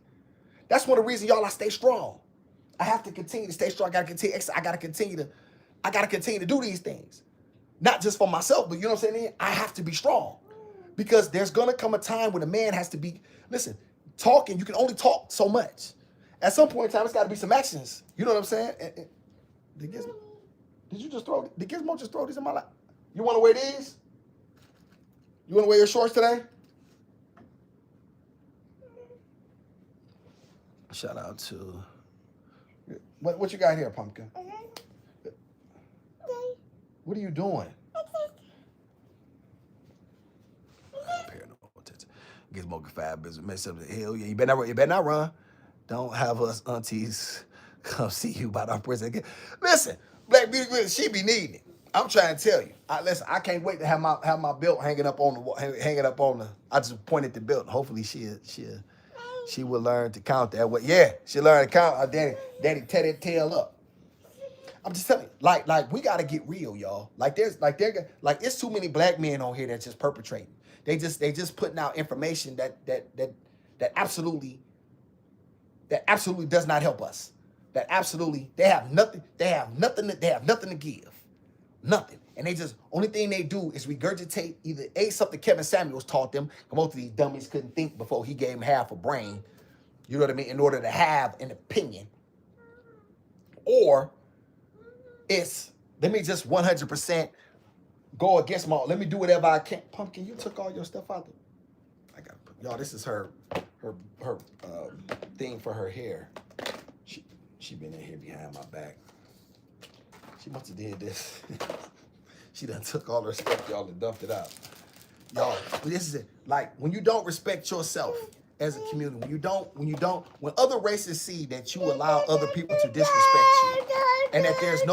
That's one of the reasons, y'all, I stay strong. I have to continue to stay strong. I gotta continue to do these things. Not just for myself, but you know what I'm saying? I have to be strong. Because there's gonna come a time when a man has to be, listen, talking, you can only talk so much. At some point in time, it's gotta be some actions. You know what I'm saying? Did Gizmo just throw these in my lap? You wanna wear these? You wanna wear your shorts today? Shout out to, What you got here, Pumpkin? What are you doing? Gizmo Fab business mess up the hell yeah. You better not run. Don't have us aunties come see you about our prison. Listen, Black Beauty, she be needing it. I'm trying to tell you. Listen, I can't wait to have my belt hanging up on the. I just pointed the belt. Hopefully she will learn to count that way. Yeah, she'll learn to count. Daddy tear that tail up. I'm just telling you, like we gotta get real, y'all. It's too many black men on here that's just perpetrating. They just putting out information that absolutely does not help us. That absolutely they have nothing to give. Nothing. And they just only thing they do is regurgitate either something Kevin Samuels taught them. Most of these dummies couldn't think before he gave them half a brain. You know what I mean? In order to have an opinion. Or it's let me just 100% go against let me do whatever I can. Pumpkin, you took all your stuff out there. I gotta put y'all, this is her thing for her hair. She been in here behind my back. She must have did this. She done took all her stuff, y'all, and dumped it out. Y'all, this is it. Like when you don't respect yourself as a community, when other races see that you allow other people to disrespect you, and that there's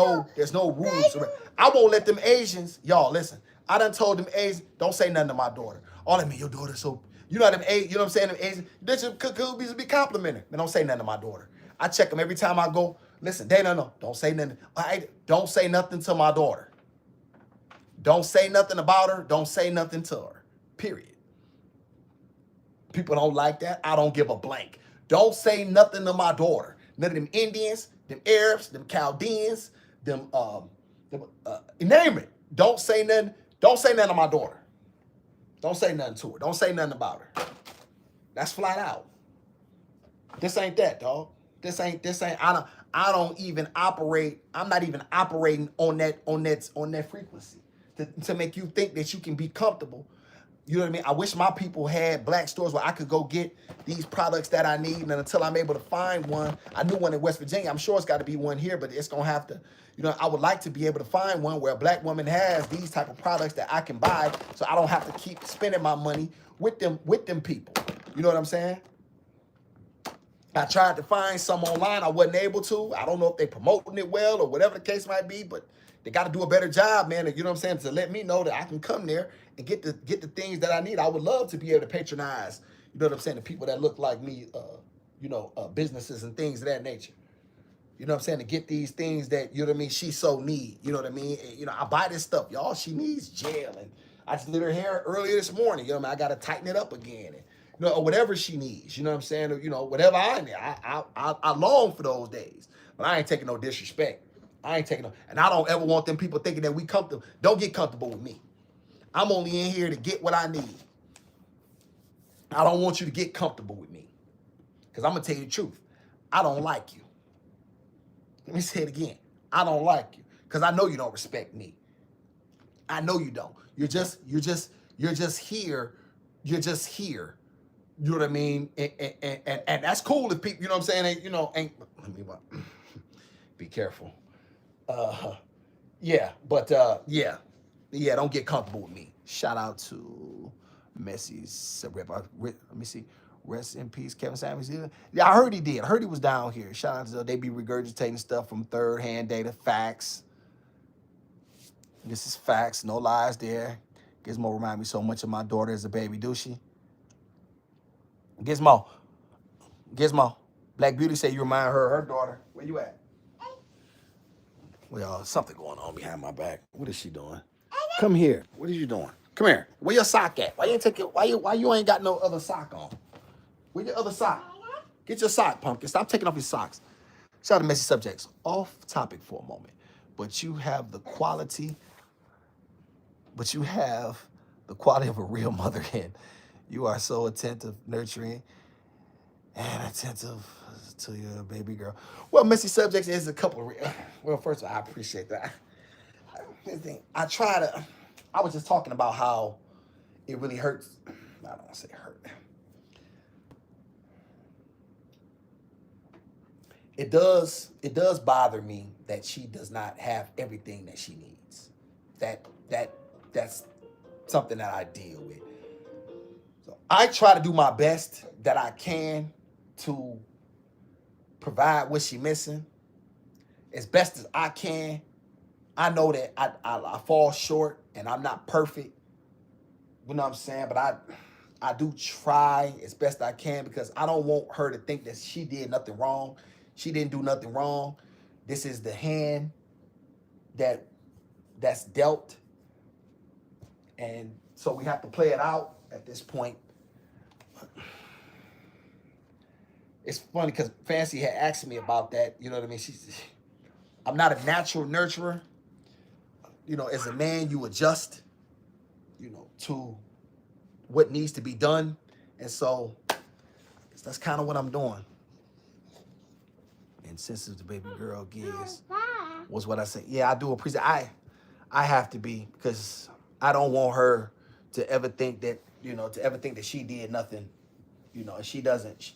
no rules. I won't let them Asians, y'all, listen. I done told them Asians, don't say nothing to my daughter. All I mean, your daughter so, you know them Asians, you know what I'm saying? Them Asians, they just could be complimenting. Man, don't say nothing to my daughter. I check them every time I go. Listen, don't say nothing. Don't say nothing to my daughter. Don't say nothing about her. Don't say nothing to her. Period. People don't like that. I don't give a blank. Don't say nothing to my daughter. None of them Indians, them Arabs, them Chaldeans, name it. Don't say nothing. Don't say nothing to my daughter. Don't say nothing to her. Don't say nothing about her. That's flat out. This ain't that, dog. This ain't. I don't even operate. I'm not even operating on that frequency to make you think that you can be comfortable. You know what I mean? I wish my people had black stores where I could go get these products that I need. And until I'm able to find one, I knew one in West Virginia. I'm sure it's got to be one here, but it's going to have to, I would like to be able to find one where a black woman has these type of products that I can buy so I don't have to keep spending my money with them people. You know what I'm saying? I tried to find some online. I wasn't able to. I don't know if they promoting it well or whatever the case might be, but they got to do a better job, man. You know what I'm saying? To let me know that I can come there and get the things that I need. I would love to be able to patronize, you know what I'm saying, the people that look like me, businesses and things of that nature. You know what I'm saying? To get these things that, you know what I mean, she so need. You know what I mean? And, I buy this stuff, y'all. She needs gel. And I just did her hair earlier this morning. You know what I mean? I got to tighten it up again. And, or whatever she needs. You know what I'm saying? Or, whatever I need. I long for those days. But I ain't taking no disrespect. And I don't ever want them people thinking that we comfortable. Don't get comfortable with me. I'm only in here to get what I need. I don't want you to get comfortable with me. Because I'm going to tell you the truth. I don't like you. Let me say it again. I don't like you. Because I know you don't respect me. I know you don't. You're just here. You're just here. You know what I mean? And that's cool if people, you know what I'm saying? Let me be careful. Don't get comfortable with me. Shout out to Messi's. Let me see. Rest in peace, Kevin Samuels. Yeah, I heard he did. I heard he was down here. Shout out to they be regurgitating stuff from third-hand data. Facts. This is facts. No lies there. Gizmo remind me so much of my daughter as a baby. Do she? Gizmo. Black Beauty say you remind her daughter. Where you at? Well, something going on behind my back. What is she doing? Come here. What are you doing? Come here. Where your sock at? Why you ain't take it? Why you ain't got no other sock on? Where your other sock? Get your sock, Pumpkin. Stop taking off your socks. Shout out to Messy Subjects. Off topic for a moment. But you have the quality of a real mother hen. You are so attentive, nurturing, and attentive to your baby girl. Well, Messy Subjects is a couple of... Well, first of all, I appreciate that. I was just talking about how it really hurts. I don't want to say hurt. it does bother me that she does not have everything that she needs. That's something that I deal with. So I try to do my best that I can to provide what she's missing as best as I can. I know that I fall short and I'm not perfect. You know what I'm saying? But I do try as best I can because I don't want her to think that she did nothing wrong. She didn't do nothing wrong. This is the hand that's dealt. And so we have to play it out at this point. It's funny because Fancy had asked me about that. You know what I mean? I'm not a natural nurturer. You know, as a man, you adjust, to what needs to be done. And so that's kind of what I'm doing. And since it's the baby girl gives, was what I said. Yeah, I do appreciate I have to be, because I don't want her to ever think that, she did nothing, and she doesn't.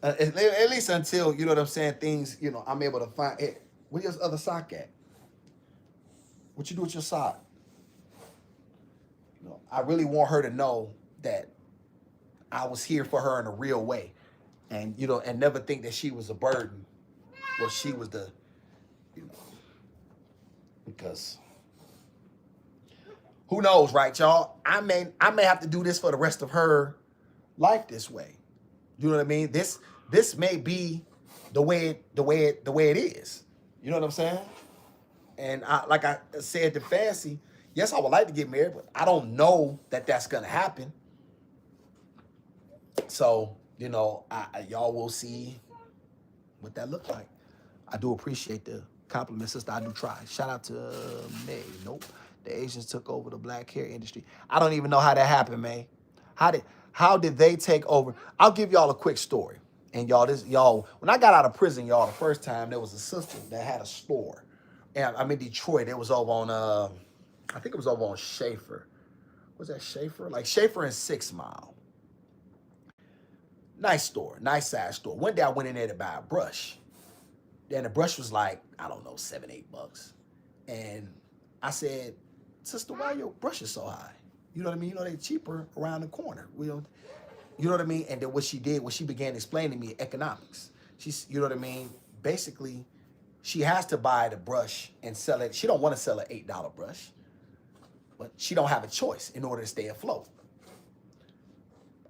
At least until, you know what I'm saying, things, I'm able to find it. Where's your other sock at? What you do with your sock? I really want her to know that I was here for her in a real way. And, and never think that she was a burden. Or she was the, because who knows, right, y'all? I may have to do this for the rest of her life this way. You know what I mean? This may be the way it is. You know what I'm saying? And like I said to Fancy, yes, I would like to get married, but I don't know that that's gonna happen. So, y'all will see what that looks like. I do appreciate the compliment, sister. I do try. Shout out to May. Nope. The Asians took over the black hair industry. I don't even know how that happened, May. How did they take over? I'll give y'all a quick story. And y'all, when I got out of prison, y'all, the first time, there was a sister that had a store. And I'm in Detroit. It was over on I think it was over on Schaefer. Was that Schaefer? Like Schaefer and 6 Mile. Nice store, nice size store. One day I went in there to buy a brush. Then the brush was like, I don't know, $7-8. And I said, sister, why your brush is so high? You know what I mean? They're cheaper around the corner. You know what I mean? And then what she did was she began explaining to me economics. You know what I mean? Basically, she has to buy the brush and sell it. She don't want to sell an $8 brush, but she don't have a choice in order to stay afloat.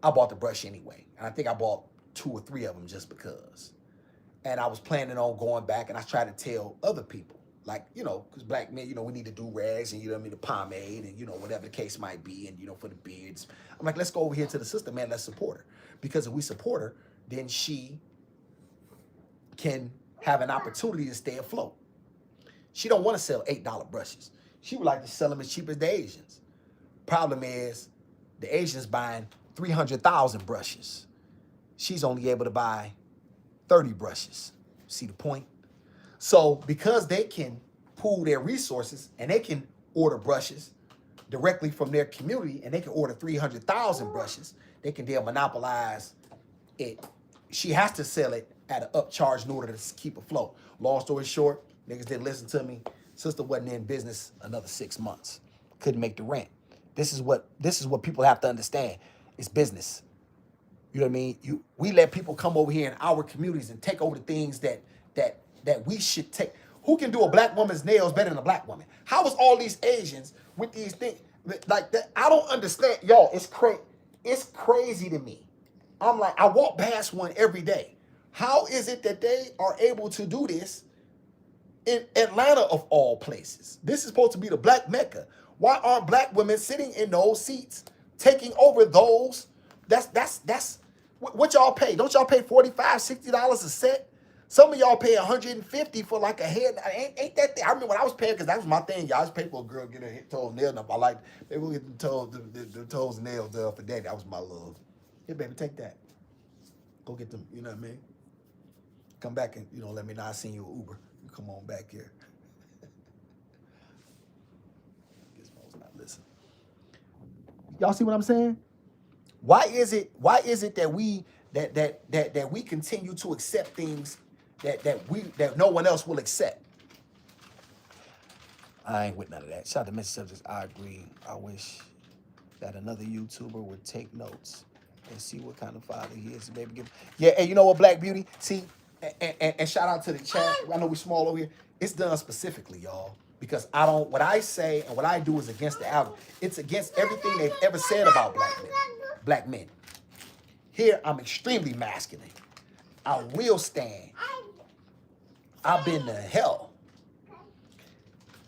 I bought the brush anyway. And I think I bought 2 or 3 of them just because. And I was planning on going back, and I tried to tell other people, like, because black men, we need to do rags and, the pomade and, whatever the case might be, and, for the beards. I'm like, let's go over here to the sister, man, let's support her. Because if we support her, then she can have an opportunity to stay afloat. She don't want to sell $8 brushes. She would like to sell them as cheap as the Asians. Problem is, the Asians buying 300,000 brushes. She's only able to buy 30 brushes. See the point? So because they can pool their resources and they can order brushes directly from their community and they can order 300,000 brushes, they can then monopolize it. She has to sell it at an upcharge in order to keep afloat. Long story short, niggas didn't listen to me. Sister wasn't in business another 6 months. Couldn't make the rent. This is what people have to understand. It's business. You know what I mean? We let people come over here in our communities and take over the things that we should take. Who can do a black woman's nails better than a black woman? How is all these Asians with these things like that? I don't understand. Y'all, it's crazy to me. I'm like, I walk past one every day. How is it that they are able to do this in Atlanta of all places? This is supposed to be the black Mecca. Why aren't black women sitting in those seats, taking over those? That's what y'all pay. Don't y'all pay $45, $60 a set? Some of y'all pay $150 for like a head. Ain't that thing? I remember when I was paying, because that was my thing. Y'all just pay for a girl getting her toes nailed up. I like, maybe we'll get the toes nailed up for daddy. That was my love. Here, baby, take that. Go get them, you know what I mean? Come back and, let me know I seen you an Uber. You come on back here. Guess folks not listening. Y'all see what I'm saying? Why is it that we that we continue to accept things that no one else will accept. I ain't with none of that. Shout out to Mr. Subjects. I agree. I wish that another YouTuber would take notes and see what kind of father he is. Maybe give. Yeah, and you know what, Black Beauty? See, and shout out to the chat. I know we small over here. It's done specifically, y'all. Because I don't, what I say and what I do is against the algorithm. It's against everything they've ever said about black men. Black men. Here, I'm extremely masculine. I will stand. I've been to hell.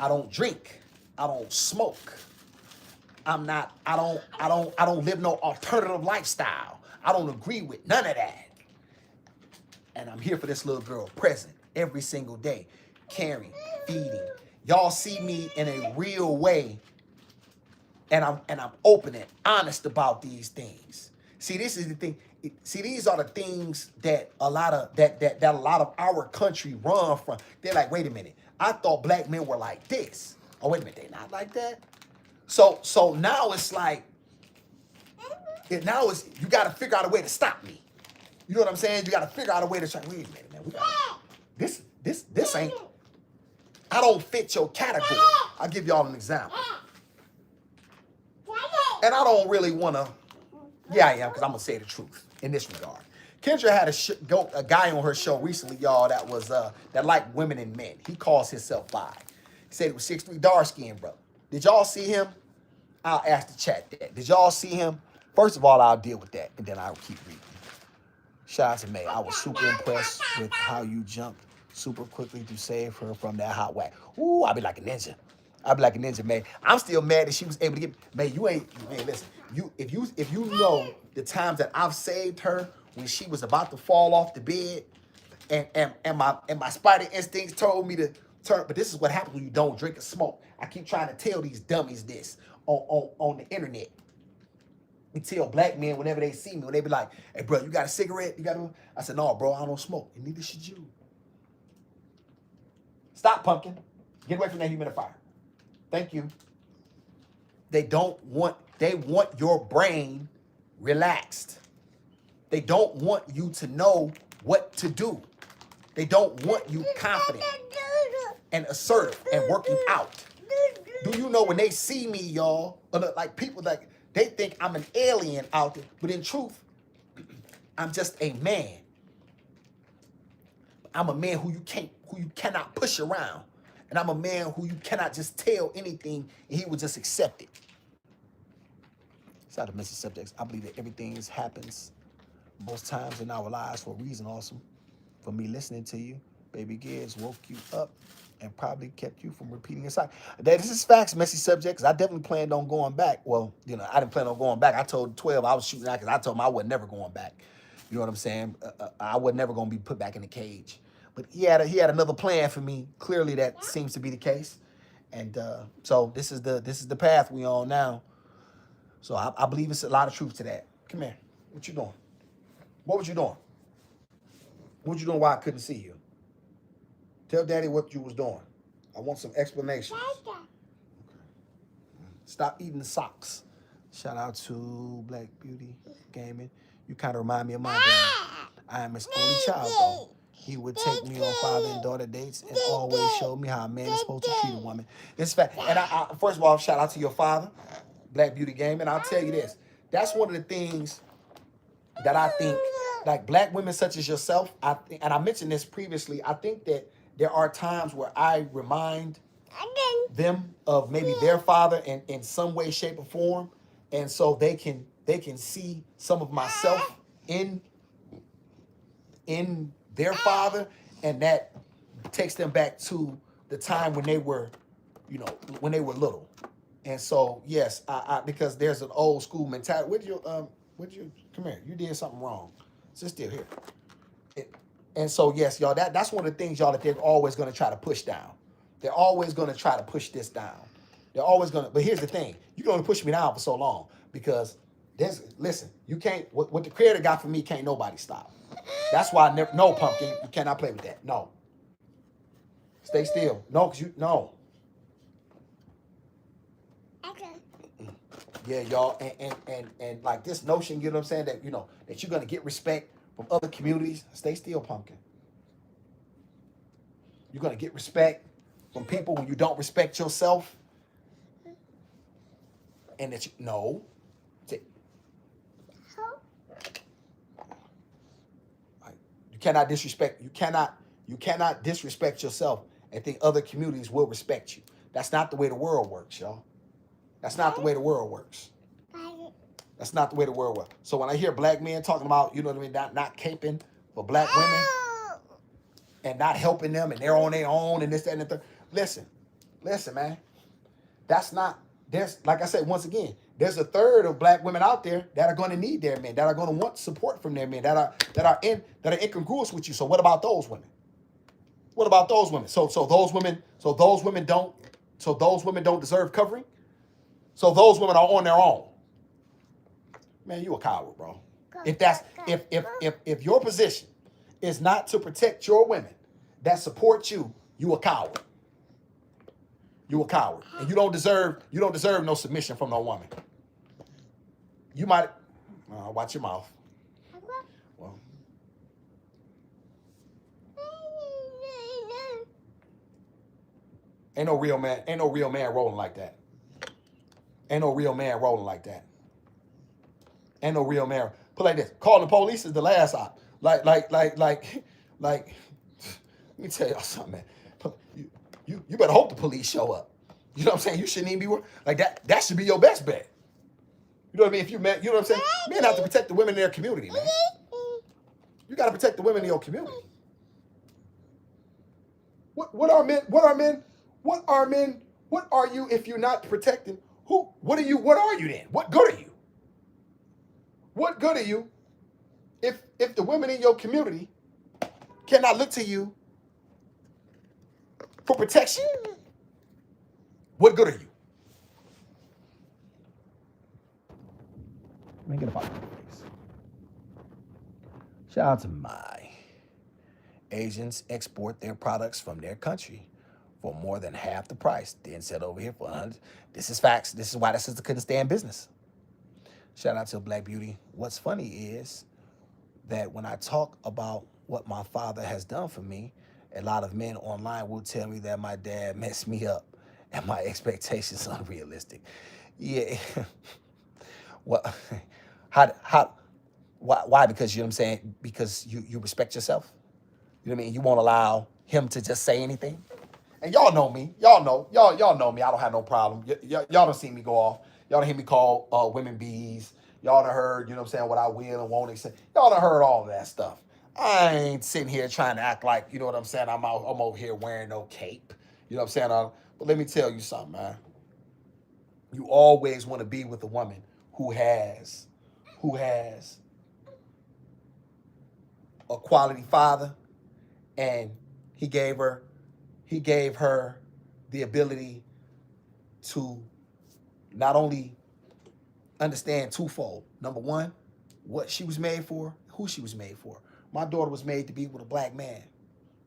I don't drink. I don't smoke. I don't live no alternative lifestyle. I don't agree with none of that. And I'm here for this little girl, present every single day, caring, feeding. Y'all see me in a real way, and I'm open and honest about these things. See, this is the thing. See, these are the things that a lot of our country run from. They're like, wait a minute, I thought black men were like this. Oh, wait a minute, they're not like that. So now it's like, you got to figure out a way to stop me. You know what I'm saying? You got to figure out a way to try. Wait a minute, man. This ain't. I don't fit your category. I'll give y'all an example. And I don't really want to. Yeah, I am, because I'm gonna say the truth in this regard. Kendra had a guy on her show recently, y'all, that was that liked women and men. He calls himself bi. He said he was 6'3", dark skinned, bro. Did y'all see him? I'll ask the chat that. Did y'all see him? First of all, I'll deal with that, and then I'll keep reading. Shout out to May. I was super impressed with how you jumped super quickly to save her from that hot whack. Ooh, I'll be like a ninja. I'll be like a ninja, May. I'm still mad that she was able to get. May, you ain't. Man, listen. If you know the times that I've saved her when she was about to fall off the bed, and my spider instincts told me to turn. But this is what happens when you don't drink or smoke. I keep trying to tell these dummies this on the internet. We tell black men whenever they see me, when they be like, "Hey, bro, you got a cigarette? You got a?" I said, "No, bro, I don't smoke, and neither should you." Stop, pumpkin. Get away from that humidifier. Thank you. They want your brain relaxed. They don't want you to know what to do. They don't want you confident and assertive and working out. Do you know when they see me, y'all, like people like they think I'm an alien out there, but in truth, I'm just a man. I'm a man who you cannot push around. And I'm a man who you cannot just tell anything and he will just accept it. Shout out to Mr. Subjects. I believe that everything happens most times in our lives for a reason, awesome. For me listening to you, baby Gibbs woke you up and probably kept you from repeating your side. This is facts, Messy Subjects. I definitely planned on going back. Well, I didn't plan on going back. I told 12 I was shooting out because I told him I was never going back. You know what I'm saying? I was never going to be put back in the cage. But he had another plan for me. Clearly, that seems to be the case. And so this is the path we on now. So I believe it's a lot of truth to that. Come here. What you doing? What was you doing? What was you doing while I couldn't see you? Tell Daddy what you was doing. I want some explanations. Okay. Stop eating the socks. Shout out to Black Beauty Gaming. You kind of remind me of my dad. I am his only child, though. He would take me on father and daughter dates and always show me how a man is supposed to treat a woman. It's fact. And I first of all, shout out to your father, Black Beauty Gaming. I'll tell you this. That's one of the things that I think, like black women such as yourself, and I mentioned this previously, I think that there are times where I remind them of maybe their father in some way, shape, or form. And so they can see some of myself in their father, and that takes them back to the time when they were, when they were little. And so, yes, I because there's an old school mentality. Would you come here? You did something wrong. Sit still here. And so, yes, y'all, that's one of the things, y'all, that they're always going to try to push down. They're always going to try to push this down. They're always going to, but here's the thing. You can only push me down for so long because listen, you can't, what the creator got for me, can't nobody stop. That's why no, pumpkin, you cannot play with that. No. Stay still. No, because no. Okay. Yeah, y'all, and like this notion, you know what I'm saying, that, that you're going to get respect from other communities. Stay still, pumpkin. You're going to get respect from people when you don't respect yourself. And that no. You cannot disrespect. You cannot disrespect yourself and think other communities will respect you. That's not the way the world works, y'all. That's not the way the world works. That's not the way the world works. So when I hear black men talking about, you know what I mean, not caping for black women and not helping them and they're on their own and this, that, and the third. Listen, man. That's not, there's, like I said, once again, there's a third of black women out there that are going to need their men, that are going to want support from their men, that are incongruous with you. So what about those women? What about those women? So those women don't deserve covering. So those women are on their own. Man, you a coward, bro. If your position is not to protect your women that support you, you a coward. You a coward, and you don't deserve no submission from no woman. You might watch your mouth. Well, ain't no real man rolling like that. Ain't no real man rolling like that. Ain't no real man. Put like this. Calling the police is the last op. Like. Let me tell y'all something, man. You better hope the police show up. You know what I'm saying? You shouldn't even be worried. Like that. That should be your best bet. You know what I mean? If you met, you know what I'm saying? Men have to protect the women in their community, man. You got to protect the women in your community. What are men? What are men? What are men? What are you if you're not protecting? Who? What are you? What are you then? What good are you? What good are you if the women in your community cannot look to you for protection? What good are you? Let me get about this. Shout out to my Asians export their products from their country for more than half the price. Then said over here for 100. This is facts. This is why the sister couldn't stay in business. Shout out to Black Beauty. What's funny is that when I talk about what my father has done for me, a lot of men online will tell me that my dad messed me up and my expectations are unrealistic. Yeah. Well, why? Because you know what I'm saying? Because you respect yourself. You know what I mean? You won't allow him to just say anything. And y'all know me. Y'all know me. I don't have no problem. Y'all don't see me go off. Y'all don't hear me call women bees. Y'all done heard, you know what I'm saying, what I will and won't accept. Y'all done heard all of that stuff. I ain't sitting here trying to act like, you know what I'm saying, I'm over here wearing no cape. You know what I'm saying? But let me tell you something, man. You always want to be with a woman who has a quality father, and he gave her the ability to not only understand twofold. Number one, what she was made for, who she was made for. My daughter was made to be with a black man,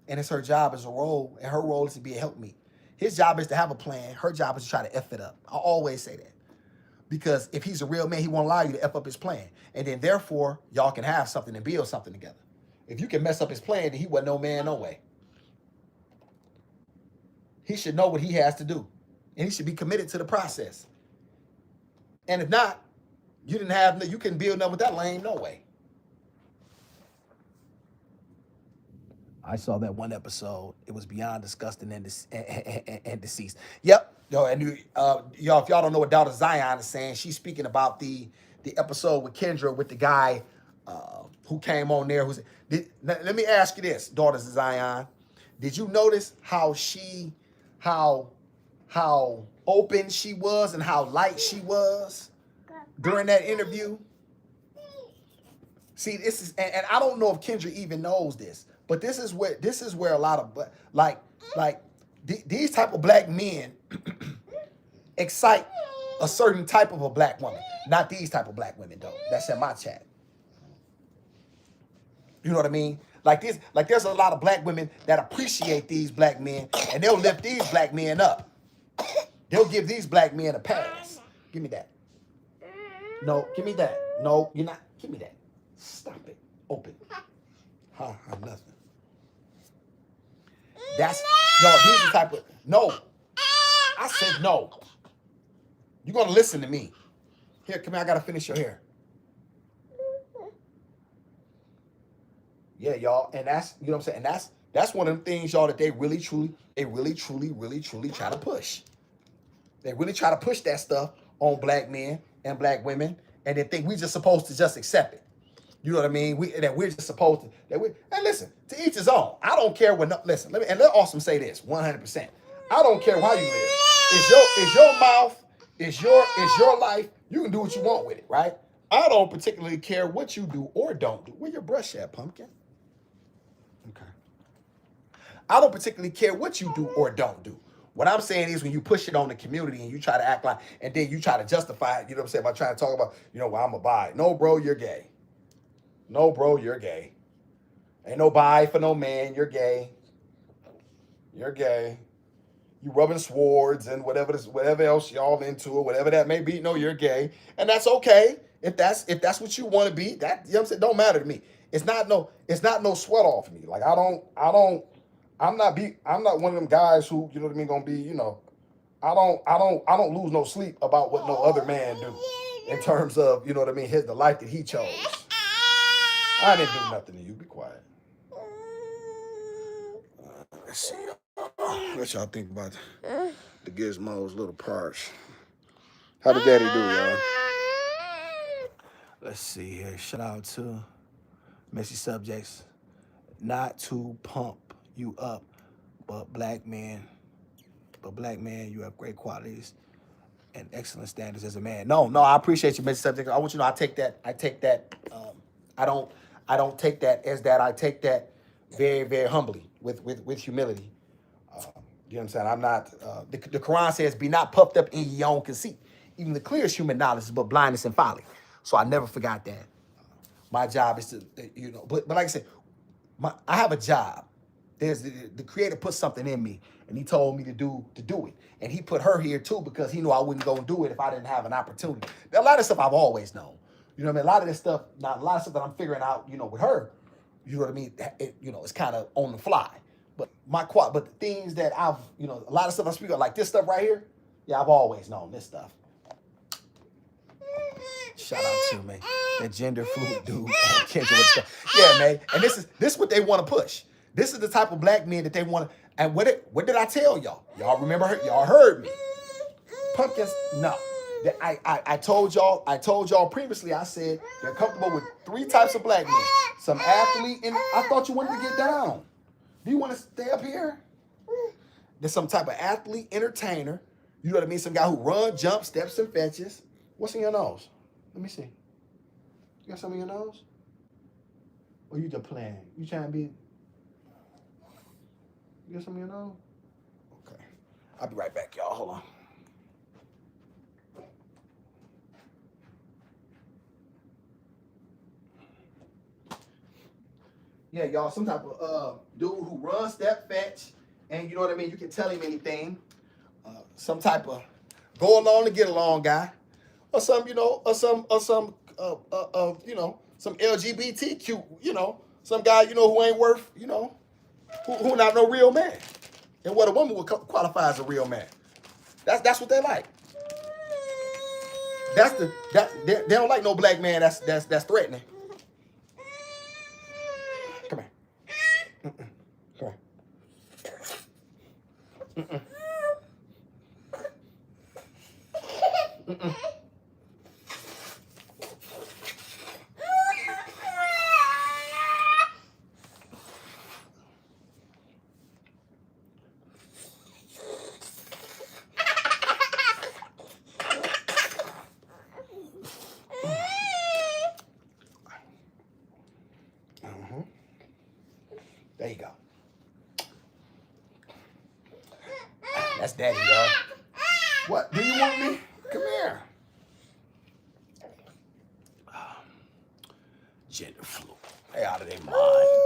and it's her job as a role, and her role is to be a helpmeet. His job is to have a plan. Her job is to try to F it up. I always say that. Because if he's a real man, he won't allow you to F up his plan. And then therefore, y'all can have something and build something together. If you can mess up his plan, then he wasn't no man no way. He should know what he has to do. And he should be committed to the process. And if not, you couldn't build nothing with that lame no way. I saw that one episode. It was beyond disgusting and deceased. Yep. Yo, and y'all, if y'all don't know what Daughter Zion is saying, she's speaking about the episode with Kendra with the guy who came on there. Let me ask you this, Daughter Zion. Did you notice how open she was and how light she was during that interview? See, this is, and I don't know if Kendra even knows this, but this is where a lot of these type of black men excite a certain type of a black woman. Not these type of black women, though. That's in my chat. You know what I mean? Like there's a lot of black women that appreciate these black men, and they'll lift these black men up. They'll give these black men a pass. Give me that. No, give me that. No, you're not. Give me that. Stop it. Open. Nothing. That's no. These are the type of no. I said no. You're gonna listen to me. Here, come here. I gotta finish your hair. Yeah, y'all, and that's you know what I'm saying. And that's one of them things, y'all, that they really truly try to push. They really try to push that stuff on black men and black women, and they think we just supposed to just accept it. You know what I mean? That we're just supposed to and listen, to each his own. I don't care what listen, let Awesome say this 100%. I don't care how you live. It's your mouth, it's your life. You can do what you want with it, right? I don't particularly care what you do or don't do. Where your brush at, pumpkin? Okay. I don't particularly care what you do or don't do. What I'm saying is when you push it on the community and you try to act like, and then you try to justify it, you know what I'm saying, by trying to talk about, well, I'm a bi. No, bro, you're gay. No, bro, you're gay. Ain't no bi for no man. You're gay. You're gay. You rubbing swords and whatever else y'all into or whatever that may be. No, you're gay, and that's okay if that's what you want to be. That you know what I'm saying, don't matter to me. It's not no sweat off me. Like I'm not one of them guys who you know what I mean gonna be I don't lose no sleep about what no other man do in terms of you know what I mean the life that he chose. I didn't do nothing to you. Be quiet. Let's see. What y'all think about the Gizmo's little parts? How did Daddy do, y'all? Let's see here. Shout out to Messy Subjects. Not to pump you up, but black man, you have great qualities and excellent standards as a man. No, I appreciate you, Messy Subjects. I want you to know I take that. I don't take that as that. I take that very, very humbly with humility. You know what I'm saying? I'm not, the Quran says, be not puffed up in your own conceit. Even the clearest human knowledge is but blindness and folly. So I never forgot that. My job is to, but like I said, I have a job. There's the creator put something in me and he told me to do it. And he put her here too because he knew I wouldn't go and do it if I didn't have an opportunity. A lot of stuff I've always known. You know what I mean? A lot of this stuff, not a lot of stuff that I'm figuring out, with her, you know what I mean? It's kind of on the fly. But but the things that I've, a lot of stuff I speak of, like this stuff right here, yeah, I've always known this stuff. Shout out to me, that gender fluid dude, Kendra with stuff. Yeah, man. And this is what they want to push. This is the type of black men that they want to. And what did I tell y'all? Y'all remember? Y'all heard me. Pumpkins, no. I told y'all previously. I said they're comfortable with 3 types of black men. Some athlete, and I thought you wanted to get down. Do you want to stay up here? There's some type of athlete, entertainer. You know what I mean? Some guy who runs, jumps, steps, and fetches. What's in your nose? Let me see. You got something in your nose? Or you just playing? You trying to be? You got something in your nose? Okay. I'll be right back, y'all. Hold on. Yeah, y'all, some type of dude who runs, step, fetch, and you know what I mean? You can tell him anything. Some type of go along to get along guy. Or some, some LGBTQ, some guy, who ain't worth, who not no real man. And what a woman would qualify as a real man. That's what they like. They don't like no black man that's threatening. Come here. Come here. There you go. That's Daddy, y'all. What? Do you want me? Come here. Gender fluid. They out of their mind.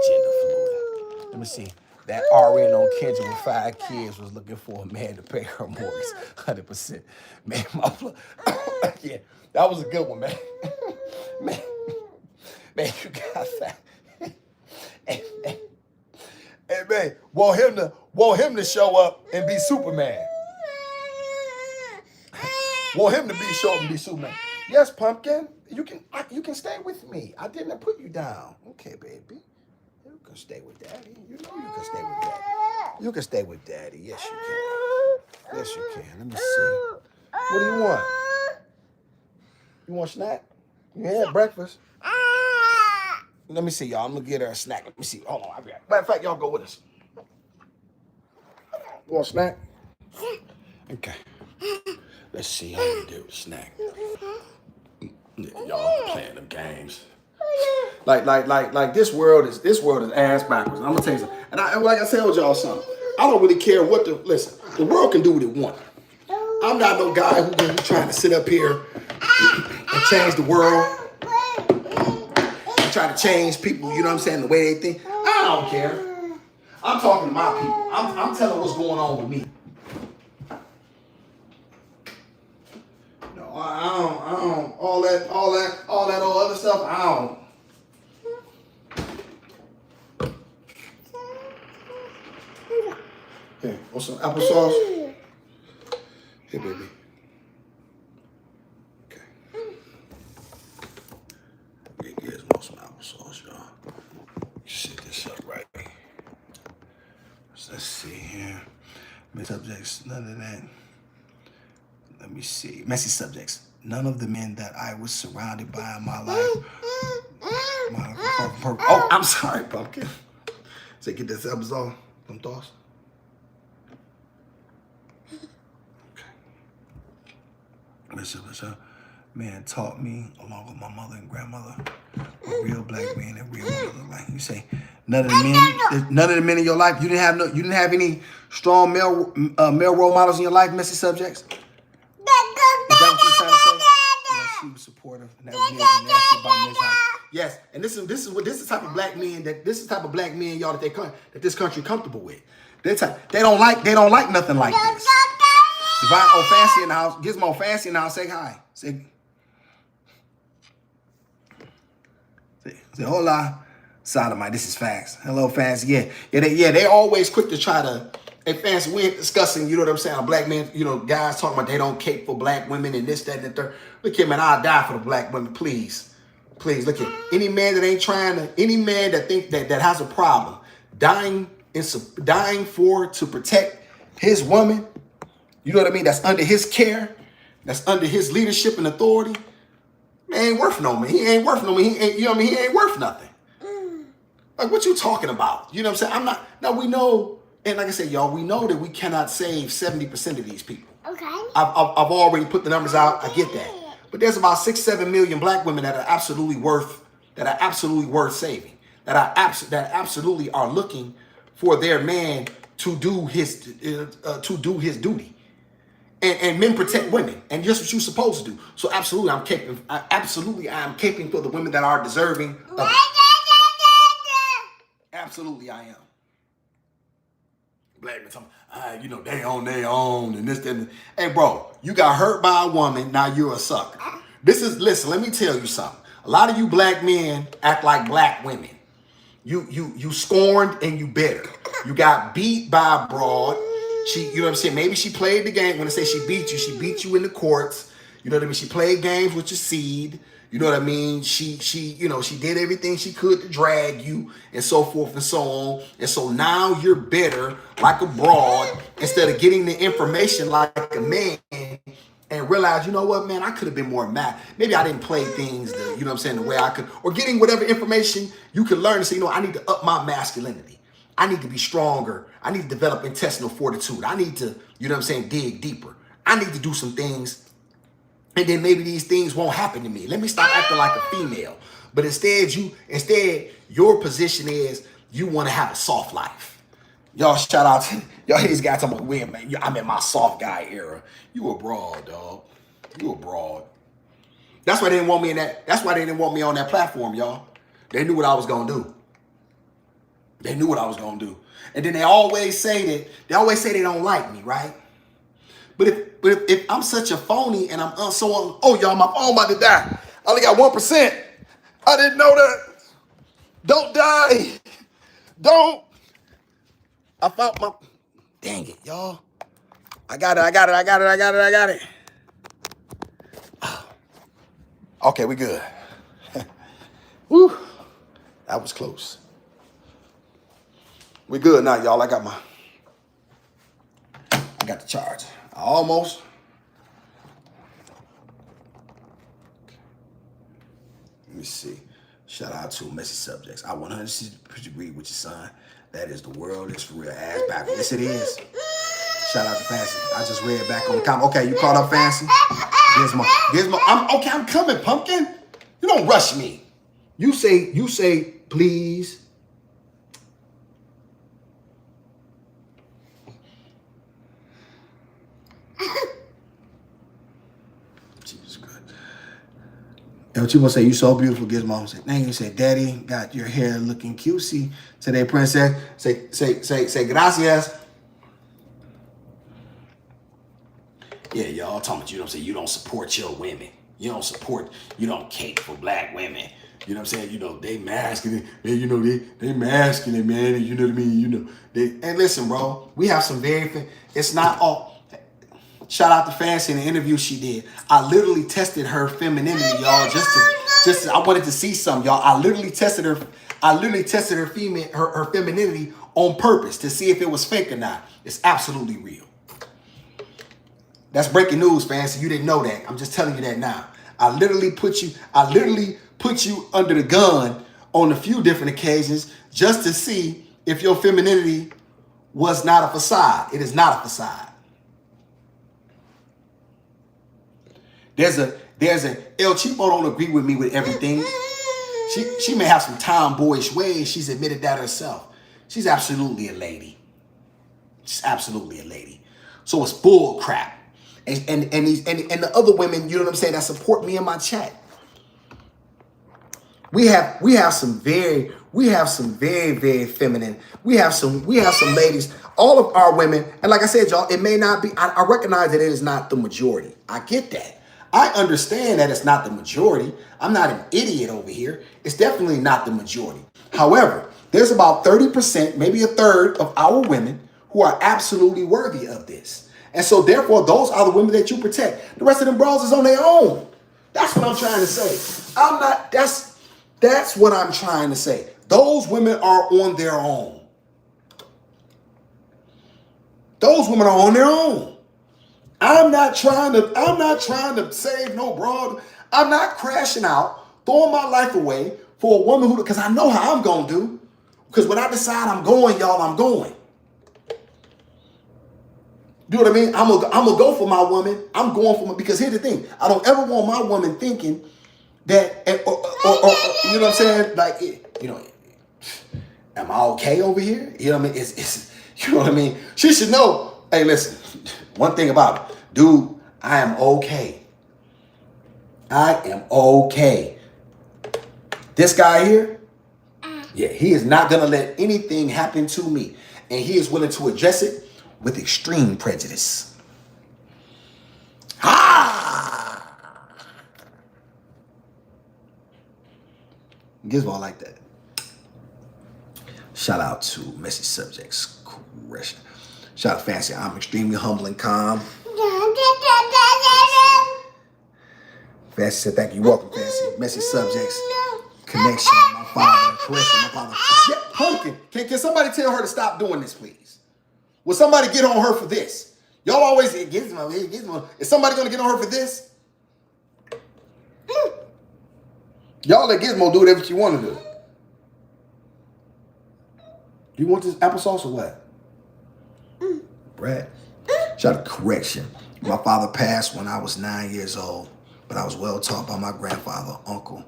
Gender fluid. Let me see. That RN on Kendra with 5 kids was looking for a man to pay her mortgage. 100%. Man, yeah, that was a good one, man. man, you got that. Hey, man, want Want him to show up and be Superman. Want him to show up and be Superman. Yes, Pumpkin. You can stay with me. I didn't put you down. Okay, baby. You can stay with Daddy. You know you can stay with Daddy. You can stay with Daddy. Yes, you can. Yes, you can. Let me see. What do you want? You want a snack? You had breakfast. Let me see, y'all. I'm gonna get her a snack. Let me see. Hold on. I'll be right. Matter of fact, y'all go with us. You want a snack? Okay. Let's see how you do. Snack. Y'all playing them games. Like this world is ass backwards. I'm gonna tell you something. And like I told y'all something. I don't really care what listen. The world can do what it wants. I'm not no guy who's trying to sit up here and change the world. And try to change people, you know what I'm saying, the way they think. I don't care. I'm talking to my people. I'm telling what's going on with me. No, I don't all that other stuff, I don't. Here, want some applesauce? Here, baby. Okay. Here's some applesauce, y'all. Set this up right. So let's see here. Messy subjects, none of that. Let me see. Messy subjects. None of the men that I was surrounded by in my life. Oh, I'm sorry, Pumpkin. So get this applesauce. Some thoughts. Man taught me, along with my mother and grandmother, what real black men and real women look like. You say none of the men in your life. You didn't have any strong male role models in your life. Messy subjects. Is that what you're trying to say? Yes, she was supportive, and that was nasty about Miss House. Yes, and this is the type of black men y'all that this country comfortable with. They don't like nothing like this. Divine, Fancy in the house. Gizmo, Fancy in the house. Say hi. Say hola, sodomite. This is Fancy. Hello, Fancy. Yeah. They always quick to try to. Hey, Fancy, we ain't discussing. You know what I'm saying? Black men. You know, guys talking about they don't cape for black women and this, that, and the third. Look here, man. I'll die for the black women. Please. Look here. Any man that ain't trying to. Any man that think that has a problem, dying to protect his woman. You know what I mean? That's under his care. That's under his leadership and authority. Man, ain't worth no man. He ain't worth no man. He ain't, you know what I mean? He ain't worth nothing. Like, what you talking about? You know what I'm saying? I'm not. Now, we know, and like I said, y'all, we know that we cannot save 70% of these people. Okay. I've already put the numbers out. I get that. But there's about 6-7 million black women that are absolutely worth saving. That absolutely are looking for their man to do his duty. And men protect women, and just what you're supposed to do. So absolutely, I'm caping for the women that are deserving of it. Absolutely, I am. Black men talking, they own, and this, that. Hey, bro, you got hurt by a woman, now you're a sucker. Listen, let me tell you something. A lot of you black men act like black women. You scorned and you bitter. You got beat by a broad. You know what I'm saying? Maybe she played the game. When I say she beat you in the courts. You know what I mean? She played games with your seed. You know what I mean? She did everything she could to drag you and so forth and so on. And so now you're bitter like a broad instead of getting the information like a man and realize, you know what, man, I could have been more mad. Maybe I didn't play things, the way I could, or getting whatever information you can learn to say, I need to up my masculinity. I need to be stronger. I need to develop intestinal fortitude. I need to, dig deeper. I need to do some things, and then maybe these things won't happen to me. Let me stop acting like a female. But instead, your position is you want to have a soft life. Y'all shout out to y'all. These guys talking about, man, I'm in my soft guy era. You a broad, dog. You a broad. That's why they didn't want me in that. That's why they didn't want me on that platform, y'all. They knew what I was gonna do. They knew what I was gonna do. And then they always say they don't like me, right? But if I'm such a phony and I'm y'all, my phone about to die. I only got 1%. I didn't know that. Don't die. Don't. I found Dang it, y'all. I got it. Okay, we good. Woo. That was close. We good now, y'all. I got the charge. Almost. Let me see. Shout out to Messy Subjects. I 100% agree with you, son. That is the world is for real. Ass backwards. Yes, it is. Shout out to Fancy. I just read back on the comment. Okay, you caught up, Fancy? Gizmo. I'm coming, Pumpkin. You don't rush me. You say, please. Jesus Christ. And she gonna say, you so beautiful, Gizmo. Say, dang, you say, Daddy, got your hair looking cutesy today, Princess. Say, gracias. Yeah, y'all talking about, you know what I'm saying, you don't support your women. You don't cape for black women. You know what I'm saying? You know, they masculine. They masculine, man. And you know what I mean? And listen, bro, we have some it's not all. Shout out to Fancy in the interview she did. I literally tested her femininity, y'all, just I wanted to see some, y'all. I literally tested her femininity on purpose to see if it was fake or not. It's absolutely real. That's breaking news, Fancy. You didn't know that. I'm just telling you that now. I literally put you under the gun on a few different occasions just to see if your femininity was not a facade. It is not a facade. There's a El Chipo don't agree with me with everything. She may have some tomboyish ways. She's admitted that herself. She's absolutely a lady. She's absolutely a lady. So it's bull crap. And the other women, you know what I'm saying, that support me in my chat. We have some very very feminine. We have some ladies. All of our women, and like I said, y'all, it may not be. I recognize that it is not the majority. I get that. I understand that it's not the majority. I'm not an idiot over here. It's definitely not the majority. However, there's about 30%, maybe a third of our women who are absolutely worthy of this. And so therefore, those are the women that you protect. The rest of them bras is on their own. That's what I'm trying to say. That's what I'm trying to say. Those women are on their own. Those women are on their own. I'm not trying to save no broad. I'm not crashing out, throwing my life away for a woman because I know how I'm gonna do. Because when I decide I'm going, y'all, I'm going. You know what I mean? I'm gonna go for my woman. I'm going for my, because here's the thing. I don't ever want my woman thinking that, or you know what I'm saying? Like, you know, am I okay over here? You know what I mean? It's you know what I mean? She should know, hey, listen, one thing about it, dude, I am okay. I am okay. This guy here, yeah, he is not gonna let anything happen to me. And he is willing to address it with extreme prejudice. Gizmo like that. Shout out to Messy Subjects. Shout out Fancy. I'm extremely humble and calm. Fancy said, thank you. Welcome, Fancy. Messy Subjects. Connection. My father. Correction. My father. Yeah, Pumpkin. Can somebody tell her to stop doing this, please? Will somebody get on her for this? Y'all always say, Gizmo. Is somebody going to get on her for this? Y'all let Gizmo do whatever she want to do. Do you want this applesauce or what? Brad. Shout out to correction. My father passed when I was 9 years old, but I was well taught by my grandfather, uncle,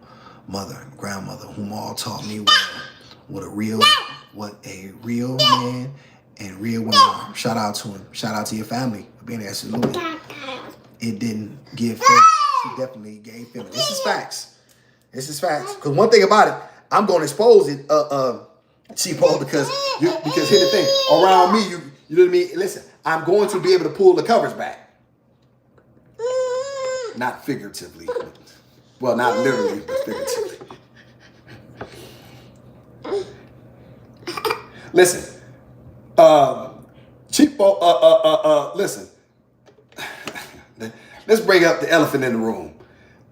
mother, and grandmother, whom all taught me well what a real man and real women are. Shout out to him. Shout out to your family for being there. Absolutely. It didn't give faith. She definitely gave feeling. This is facts. Because one thing about it, I'm going to expose it, Cheapo, because here's the thing. Around me, you know what I mean? Listen, I'm going to be able to pull the covers back. Not figuratively. Well, not literally, but figuratively. Listen, Cheapo, listen. Let's bring up the elephant in the room.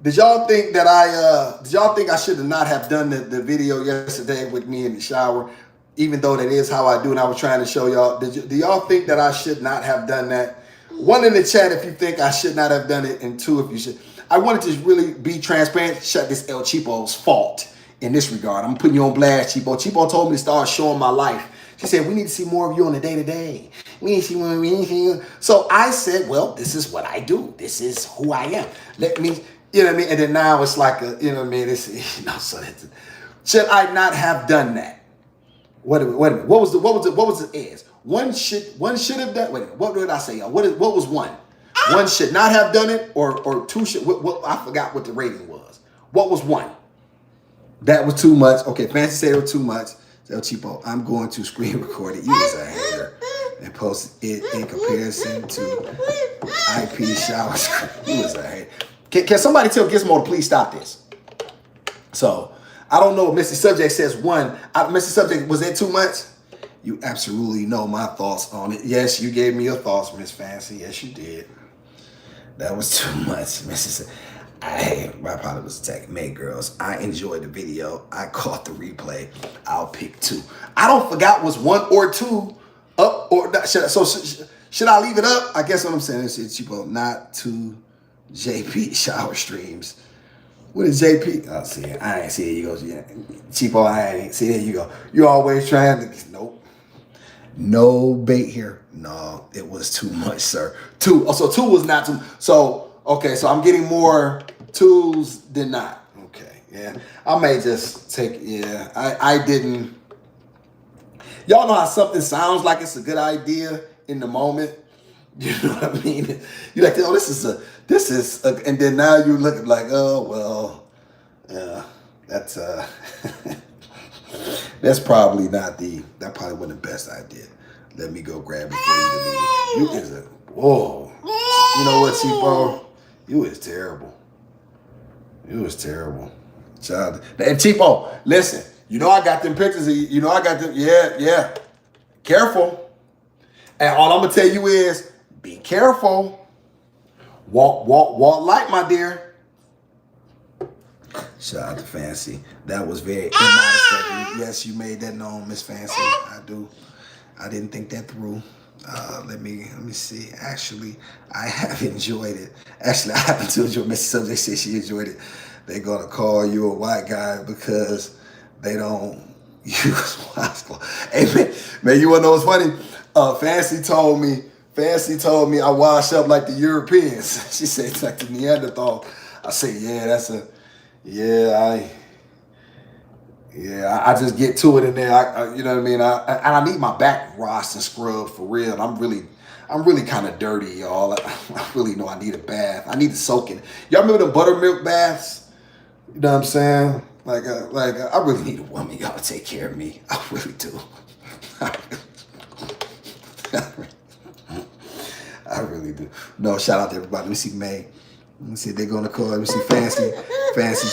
Did y'all think that I should have not have done the video yesterday with me in the shower, even though that is how I do, and I was trying to show y'all. Do y'all think that I should not have done that? One in the chat if you think I should not have done it, and two if you should. I wanted to really be transparent. Shut this El Cheapo's fault in this regard. I'm putting you on blast, Cheapo. Cheapo told me to start showing my life. She said, we need to see more of you on the day-to-day. We need to see more of you. So I said, well, this is what I do. This is who I am. Let me, you know what I mean? And then now it's like, you know what I mean? It's, you know, so that's, should I not have done that? Wait a minute. What was the is? One should have done, wait a minute. What did I say, y'all? What was one? One should not have done it, or two should, I forgot what the rating was. What was one? That was too much. Okay, Fancy said it was too much. El Cheapo, I'm going to screen record it. You was a hater. And post it in comparison to IP shower screen. You was a hater. Can somebody tell Gizmo to please stop this? So, I don't know if Mr. Subject says one. Mr. Subject, was that too much? You absolutely know my thoughts on it. Yes, you gave me your thoughts, Miss Fancy. Yes, you did. That was too much, Mrs. My partner was attacking me, girls. I enjoyed the video. I caught the replay. I'll pick two. I don't forgot was one or two up or not. Should I leave it up? I guess what I'm saying is Cheapo, not two JP shower streams. What is JP? Oh, see, I ain't see it. You go, yeah. Cheapo, I ain't see it. You go. You always trying to. Nope. No bait here. No, it was too much, sir. Two. Oh, so two was not too. So. Okay, so I'm getting more twos than not. Okay, yeah. I may just take, yeah. I didn't. Y'all know how something sounds like it's a good idea in the moment? You know what I mean? You're like, oh, this is, and then now you look like, oh, well, yeah, that's, that's probably not that probably wasn't the best idea. Let me go grab it for you to leave. You is a, whoa. You know what, Cheapo? You is terrible. You was terrible. Child. And Cheapo, listen, you know I got them pictures of you. You know I got them, yeah. Careful. And all I'm going to tell you is, be careful. Walk light, my dear. Shout out to Fancy. That was very immodest of you. Yes, you made that known, Miss Fancy. I do. I didn't think that through. Let me see. Actually, I have enjoyed it. Actually, I happen to enjoy. Miss Subject said she enjoyed it. They're gonna call you a white guy because they don't use washcloth. Hey man, you wanna know what's funny? Fancy told me I wash up like the Europeans. She said it's like the Neanderthal. I said, I just get to it in there. I you know what I mean? I need my back washed and scrubbed for real. I'm really kind of dirty, y'all. I really know I need a bath. I need to soak in. Y'all remember the buttermilk baths? You know what I'm saying? Like I really need a woman, y'all, to take care of me. I really do. I really do. No, shout out to everybody. Let me see May. Let me see if they're gonna call. Let me see Fancy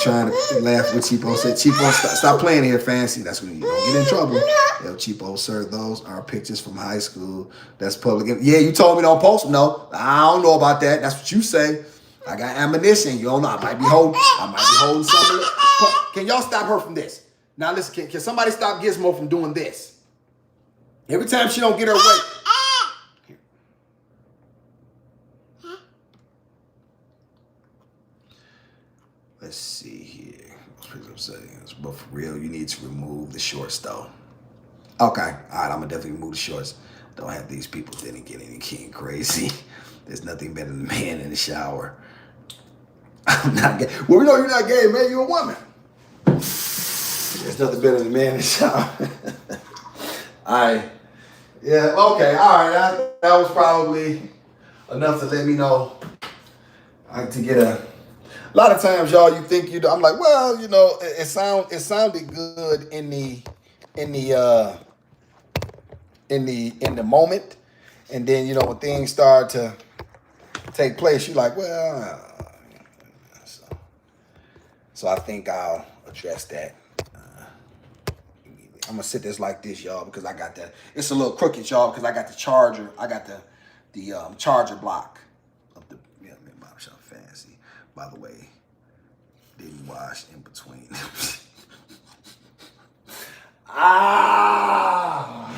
trying to laugh with Cheapo. Said Cheapo, stop playing here, Fancy. That's when you don't get in trouble. Yo, Cheapo, sir, those are pictures from high school. That's public. Yeah, you told me don't post them. No, I don't know about that. That's what you say. I got ammunition. You don't know. I might be holding some of it. Can y'all stop her from this? Now listen, can somebody stop Gizmo from doing this? Every time she don't get her way. Let's see here. But for real, you need to remove the shorts though. Okay. All right, I'm gonna definitely remove the shorts. Don't have these people then get any king crazy. There's nothing better than a man in the shower. I'm not gay. Well, we know you're not gay, man. You're a woman. There's nothing better than a man in the shower. Yeah, okay, all right. That was probably enough to let me know. To get a lot of times, y'all, you think you do. I'm like, well, you know, it sounded good in the moment, and then you know when things start to take place, you're like, well, so I think I'll address that I'm gonna sit this like this, y'all, because I got that. It's a little crooked, y'all, because I got the charger. I got the charger block of the barbershop fancy. By the way, didn't wash in between. Ah.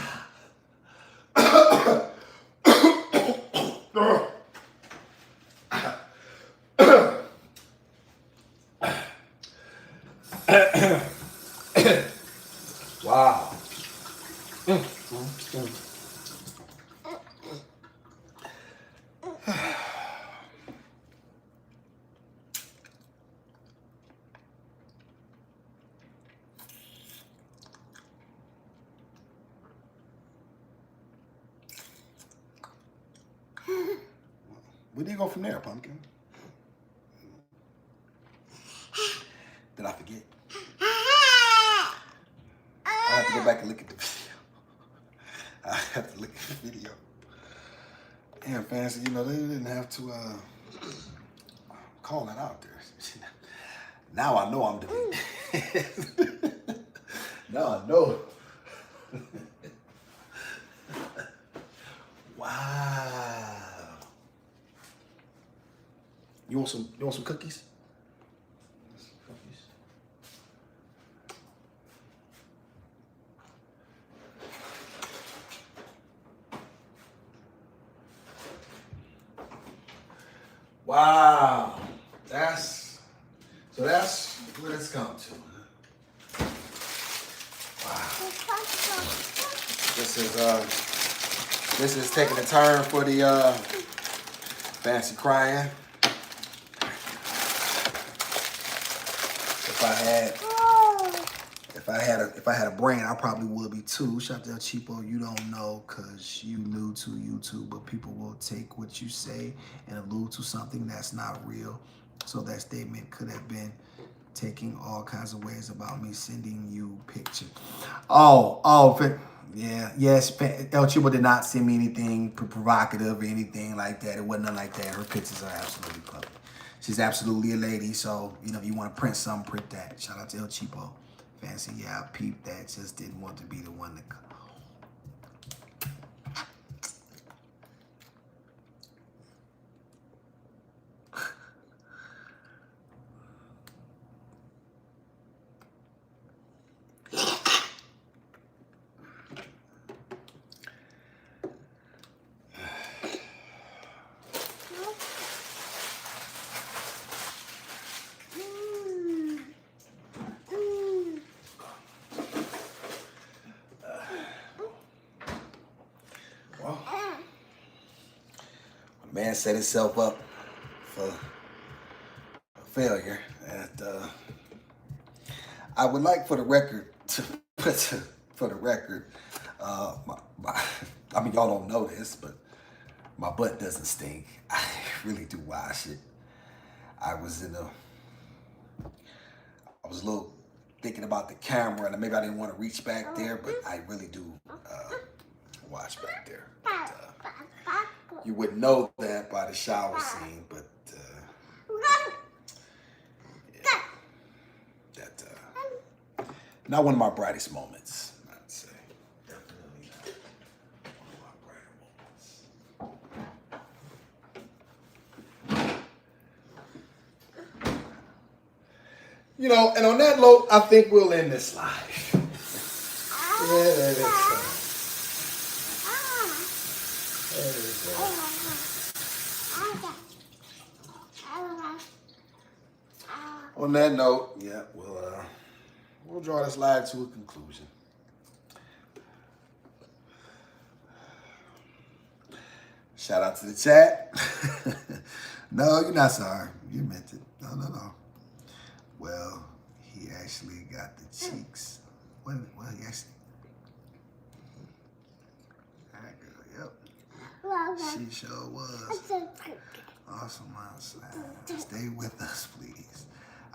Wow. Where do you go from there, Pumpkin? Did I forget? I have to go back and look at the video. I have to look at the video. Damn, Fancy, you know, they didn't have to call that out there. Now I know I'm deleting. Now I know. Wow. You want some cookies? Wow. That's where it's come to. Wow. This is taking a turn for the Fancy crying. If I had a brain, I probably would be too. Shout out to El Cheapo. You don't know because you new to YouTube, but people will take what you say and allude to something that's not real. So that statement could have been taking all kinds of ways about me sending you pictures. Yeah, yes. El Cheapo did not send me anything provocative or anything like that. It wasn't nothing like that. Her pictures are absolutely public. She's absolutely a lady. So, you know, if you want to print something, print that. Shout out to El Cheapo. Fancy, yeah, I peeped that. Just didn't want to be the one to come. Man set himself up for failure. And I would like for the record to I mean, y'all don't know this, but my butt doesn't stink. I really do wash it. I was a little thinking about the camera, and maybe I didn't want to reach back there, but I really do wash back there. But, you wouldn't know that by the shower scene, but yeah, that not one of my brightest moments, I'd say. Definitely not one of my brighter moments. You know, and on that note, I think we'll end this live. On that note, yeah, we'll draw this live to a conclusion. Shout out to the chat. No, you're not sorry. You meant it. No. Well, he actually got the cheeks. Well, he actually. All right, girl. Yep. She sure was. Awesome outside. Stay with us, please.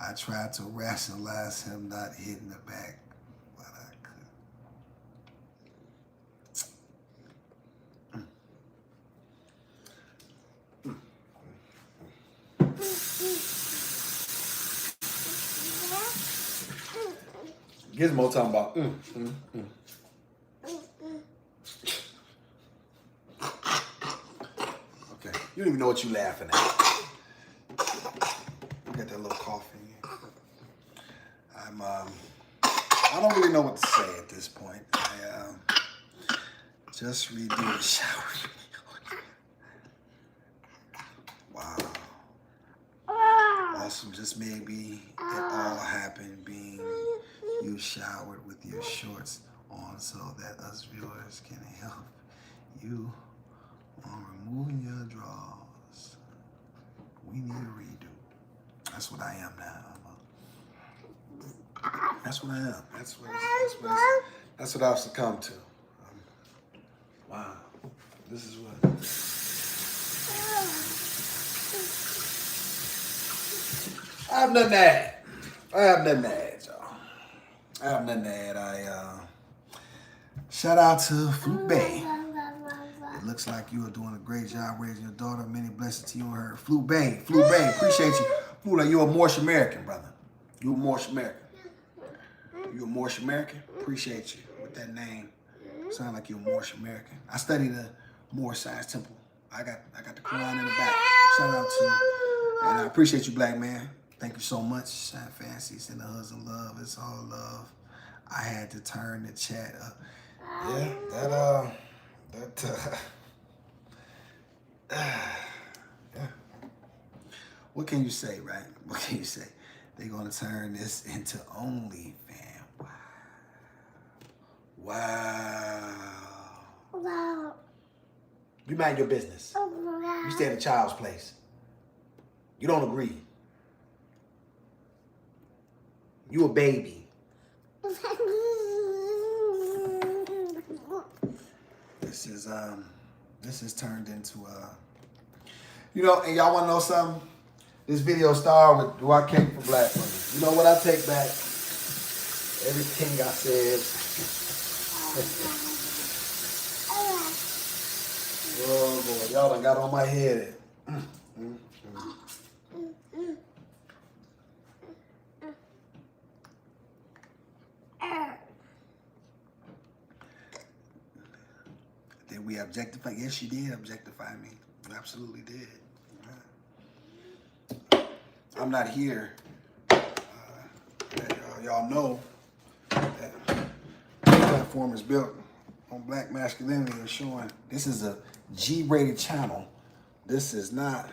I tried to rationalize him not hitting the back, but I couldn't. Here's Mo talking about. Okay, you don't even know what you laughing at. You got that little cough in you. I don't really know what to say at this point. I just redo the shower. Wow. Awesome. Just maybe it all happened being you showered with your shorts on so that us viewers can help you on removing your drawers. We need a redo. That's what I am now. That's what I am. That's what I've succumbed to. Wow. This is what. I have nothing to add. Y'all. I have nothing to add. Shout out to Flute Bay. It looks like you are doing a great job raising your daughter. Many blessings to you and her. Flute Bay, appreciate you. Flute, you're a Moorish American, brother. You're a Moorish American. You're a Moorish American? Appreciate you with that name. Sound like you're a Moorish American. I studied the Moorish Science Temple. I got the Quran in the back. Shout out to you. And I appreciate you, black man. Thank you so much. Shine Fancy, send the husband love. It's all love. I had to turn the chat up. Yeah, yeah. What can you say, right? What can you say? They're gonna turn this into OnlyFans. Wow. You mind your business. You stay at a child's place. You don't agree. You a baby. This is turned into and y'all wanna know something? This video started with do I cape for black women? You know what I take back? Everything I said. Oh boy, y'all done got on my head. Did we objectify? Yes, she did objectify me. You absolutely did. I'm not here. Y'all know that the platform is built on black masculinity and showing this is a G-rated channel. This is not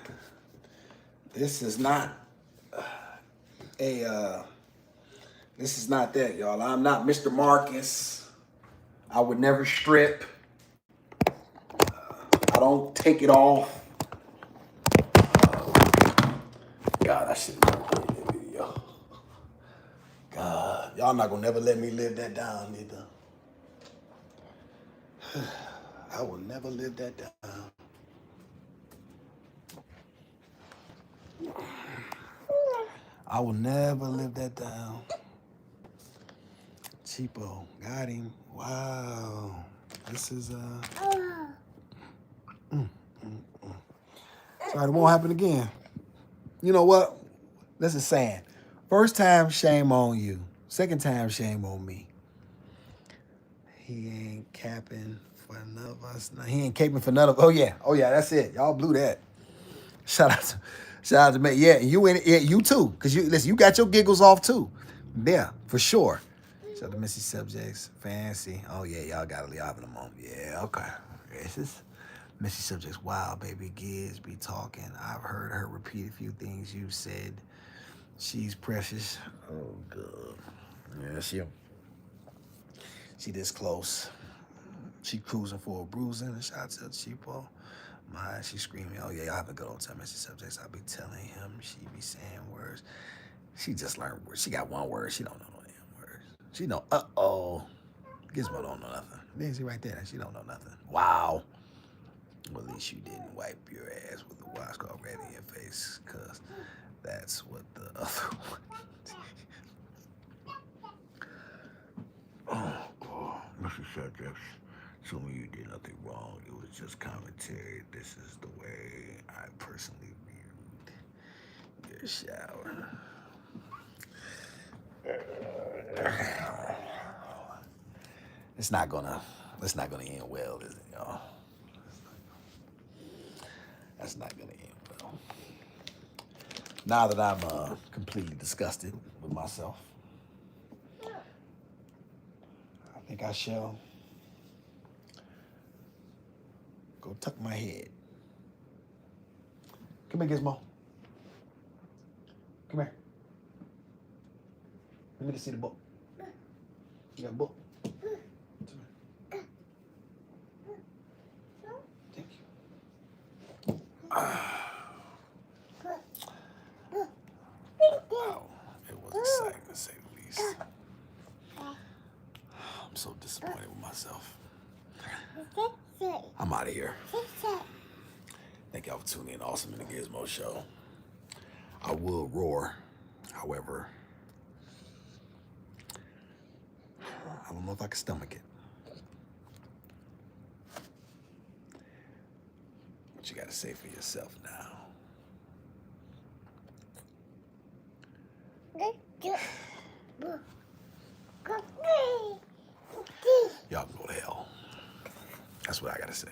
that, y'all. I'm not Mr. Marcus. I would never strip. I don't take it off. God, I shouldn't have played that video. God, y'all not gonna never let me live that down either. I will never live that down. I will never live that down. Cheapo, got him. Wow. This is Sorry, it won't happen again. You know what? This is saying. First time, shame on you. Second time, shame on me. He ain't capping for none of us. No, he ain't caping for none of. Oh yeah, that's it. Y'all blew that. Shout out to me. Yeah, you too. Cause you got your giggles off too. Yeah, for sure. Shout out to Missy Subjects, Fancy. Oh yeah, y'all gotta leave in a moment. Yeah, okay. This is Missy Subjects. Wow, baby Giz be talking. I've heard her repeat a few things you said. She's precious. Oh God. Yeah, she this close. She cruising for a bruising. Shout out to Cheapo. She screaming, oh yeah, y'all have a good old time. Messy Subjects, I be telling him, she be saying words. She just learned words. She got one word. She don't know no damn words. She know, uh-oh. Gizmo don't know nothing. There, see right there. She don't know nothing. Wow. Well, at least you didn't wipe your ass with a washcloth right in your face, because that's what the other one did. Oh, Mr. Subjects, told me you did nothing wrong. It was just commentary. This is the way I personally viewed your shower. It's not gonna end well, is it, y'all? That's not gonna end well. Now that I'm completely disgusted with myself, I think I shall go tuck my head. Come here, Gizmo. Come here. Let me see the book. You got a book? Thank you. Wow, it was exciting to say the least. I'm so disappointed with myself. I'm out of here. Thank y'all for tuning in. Awesome in the Gizmo Show. I will roar, however, I don't know if I can stomach it. What you gotta say for yourself now? Y'all can go to hell. That's what I gotta say.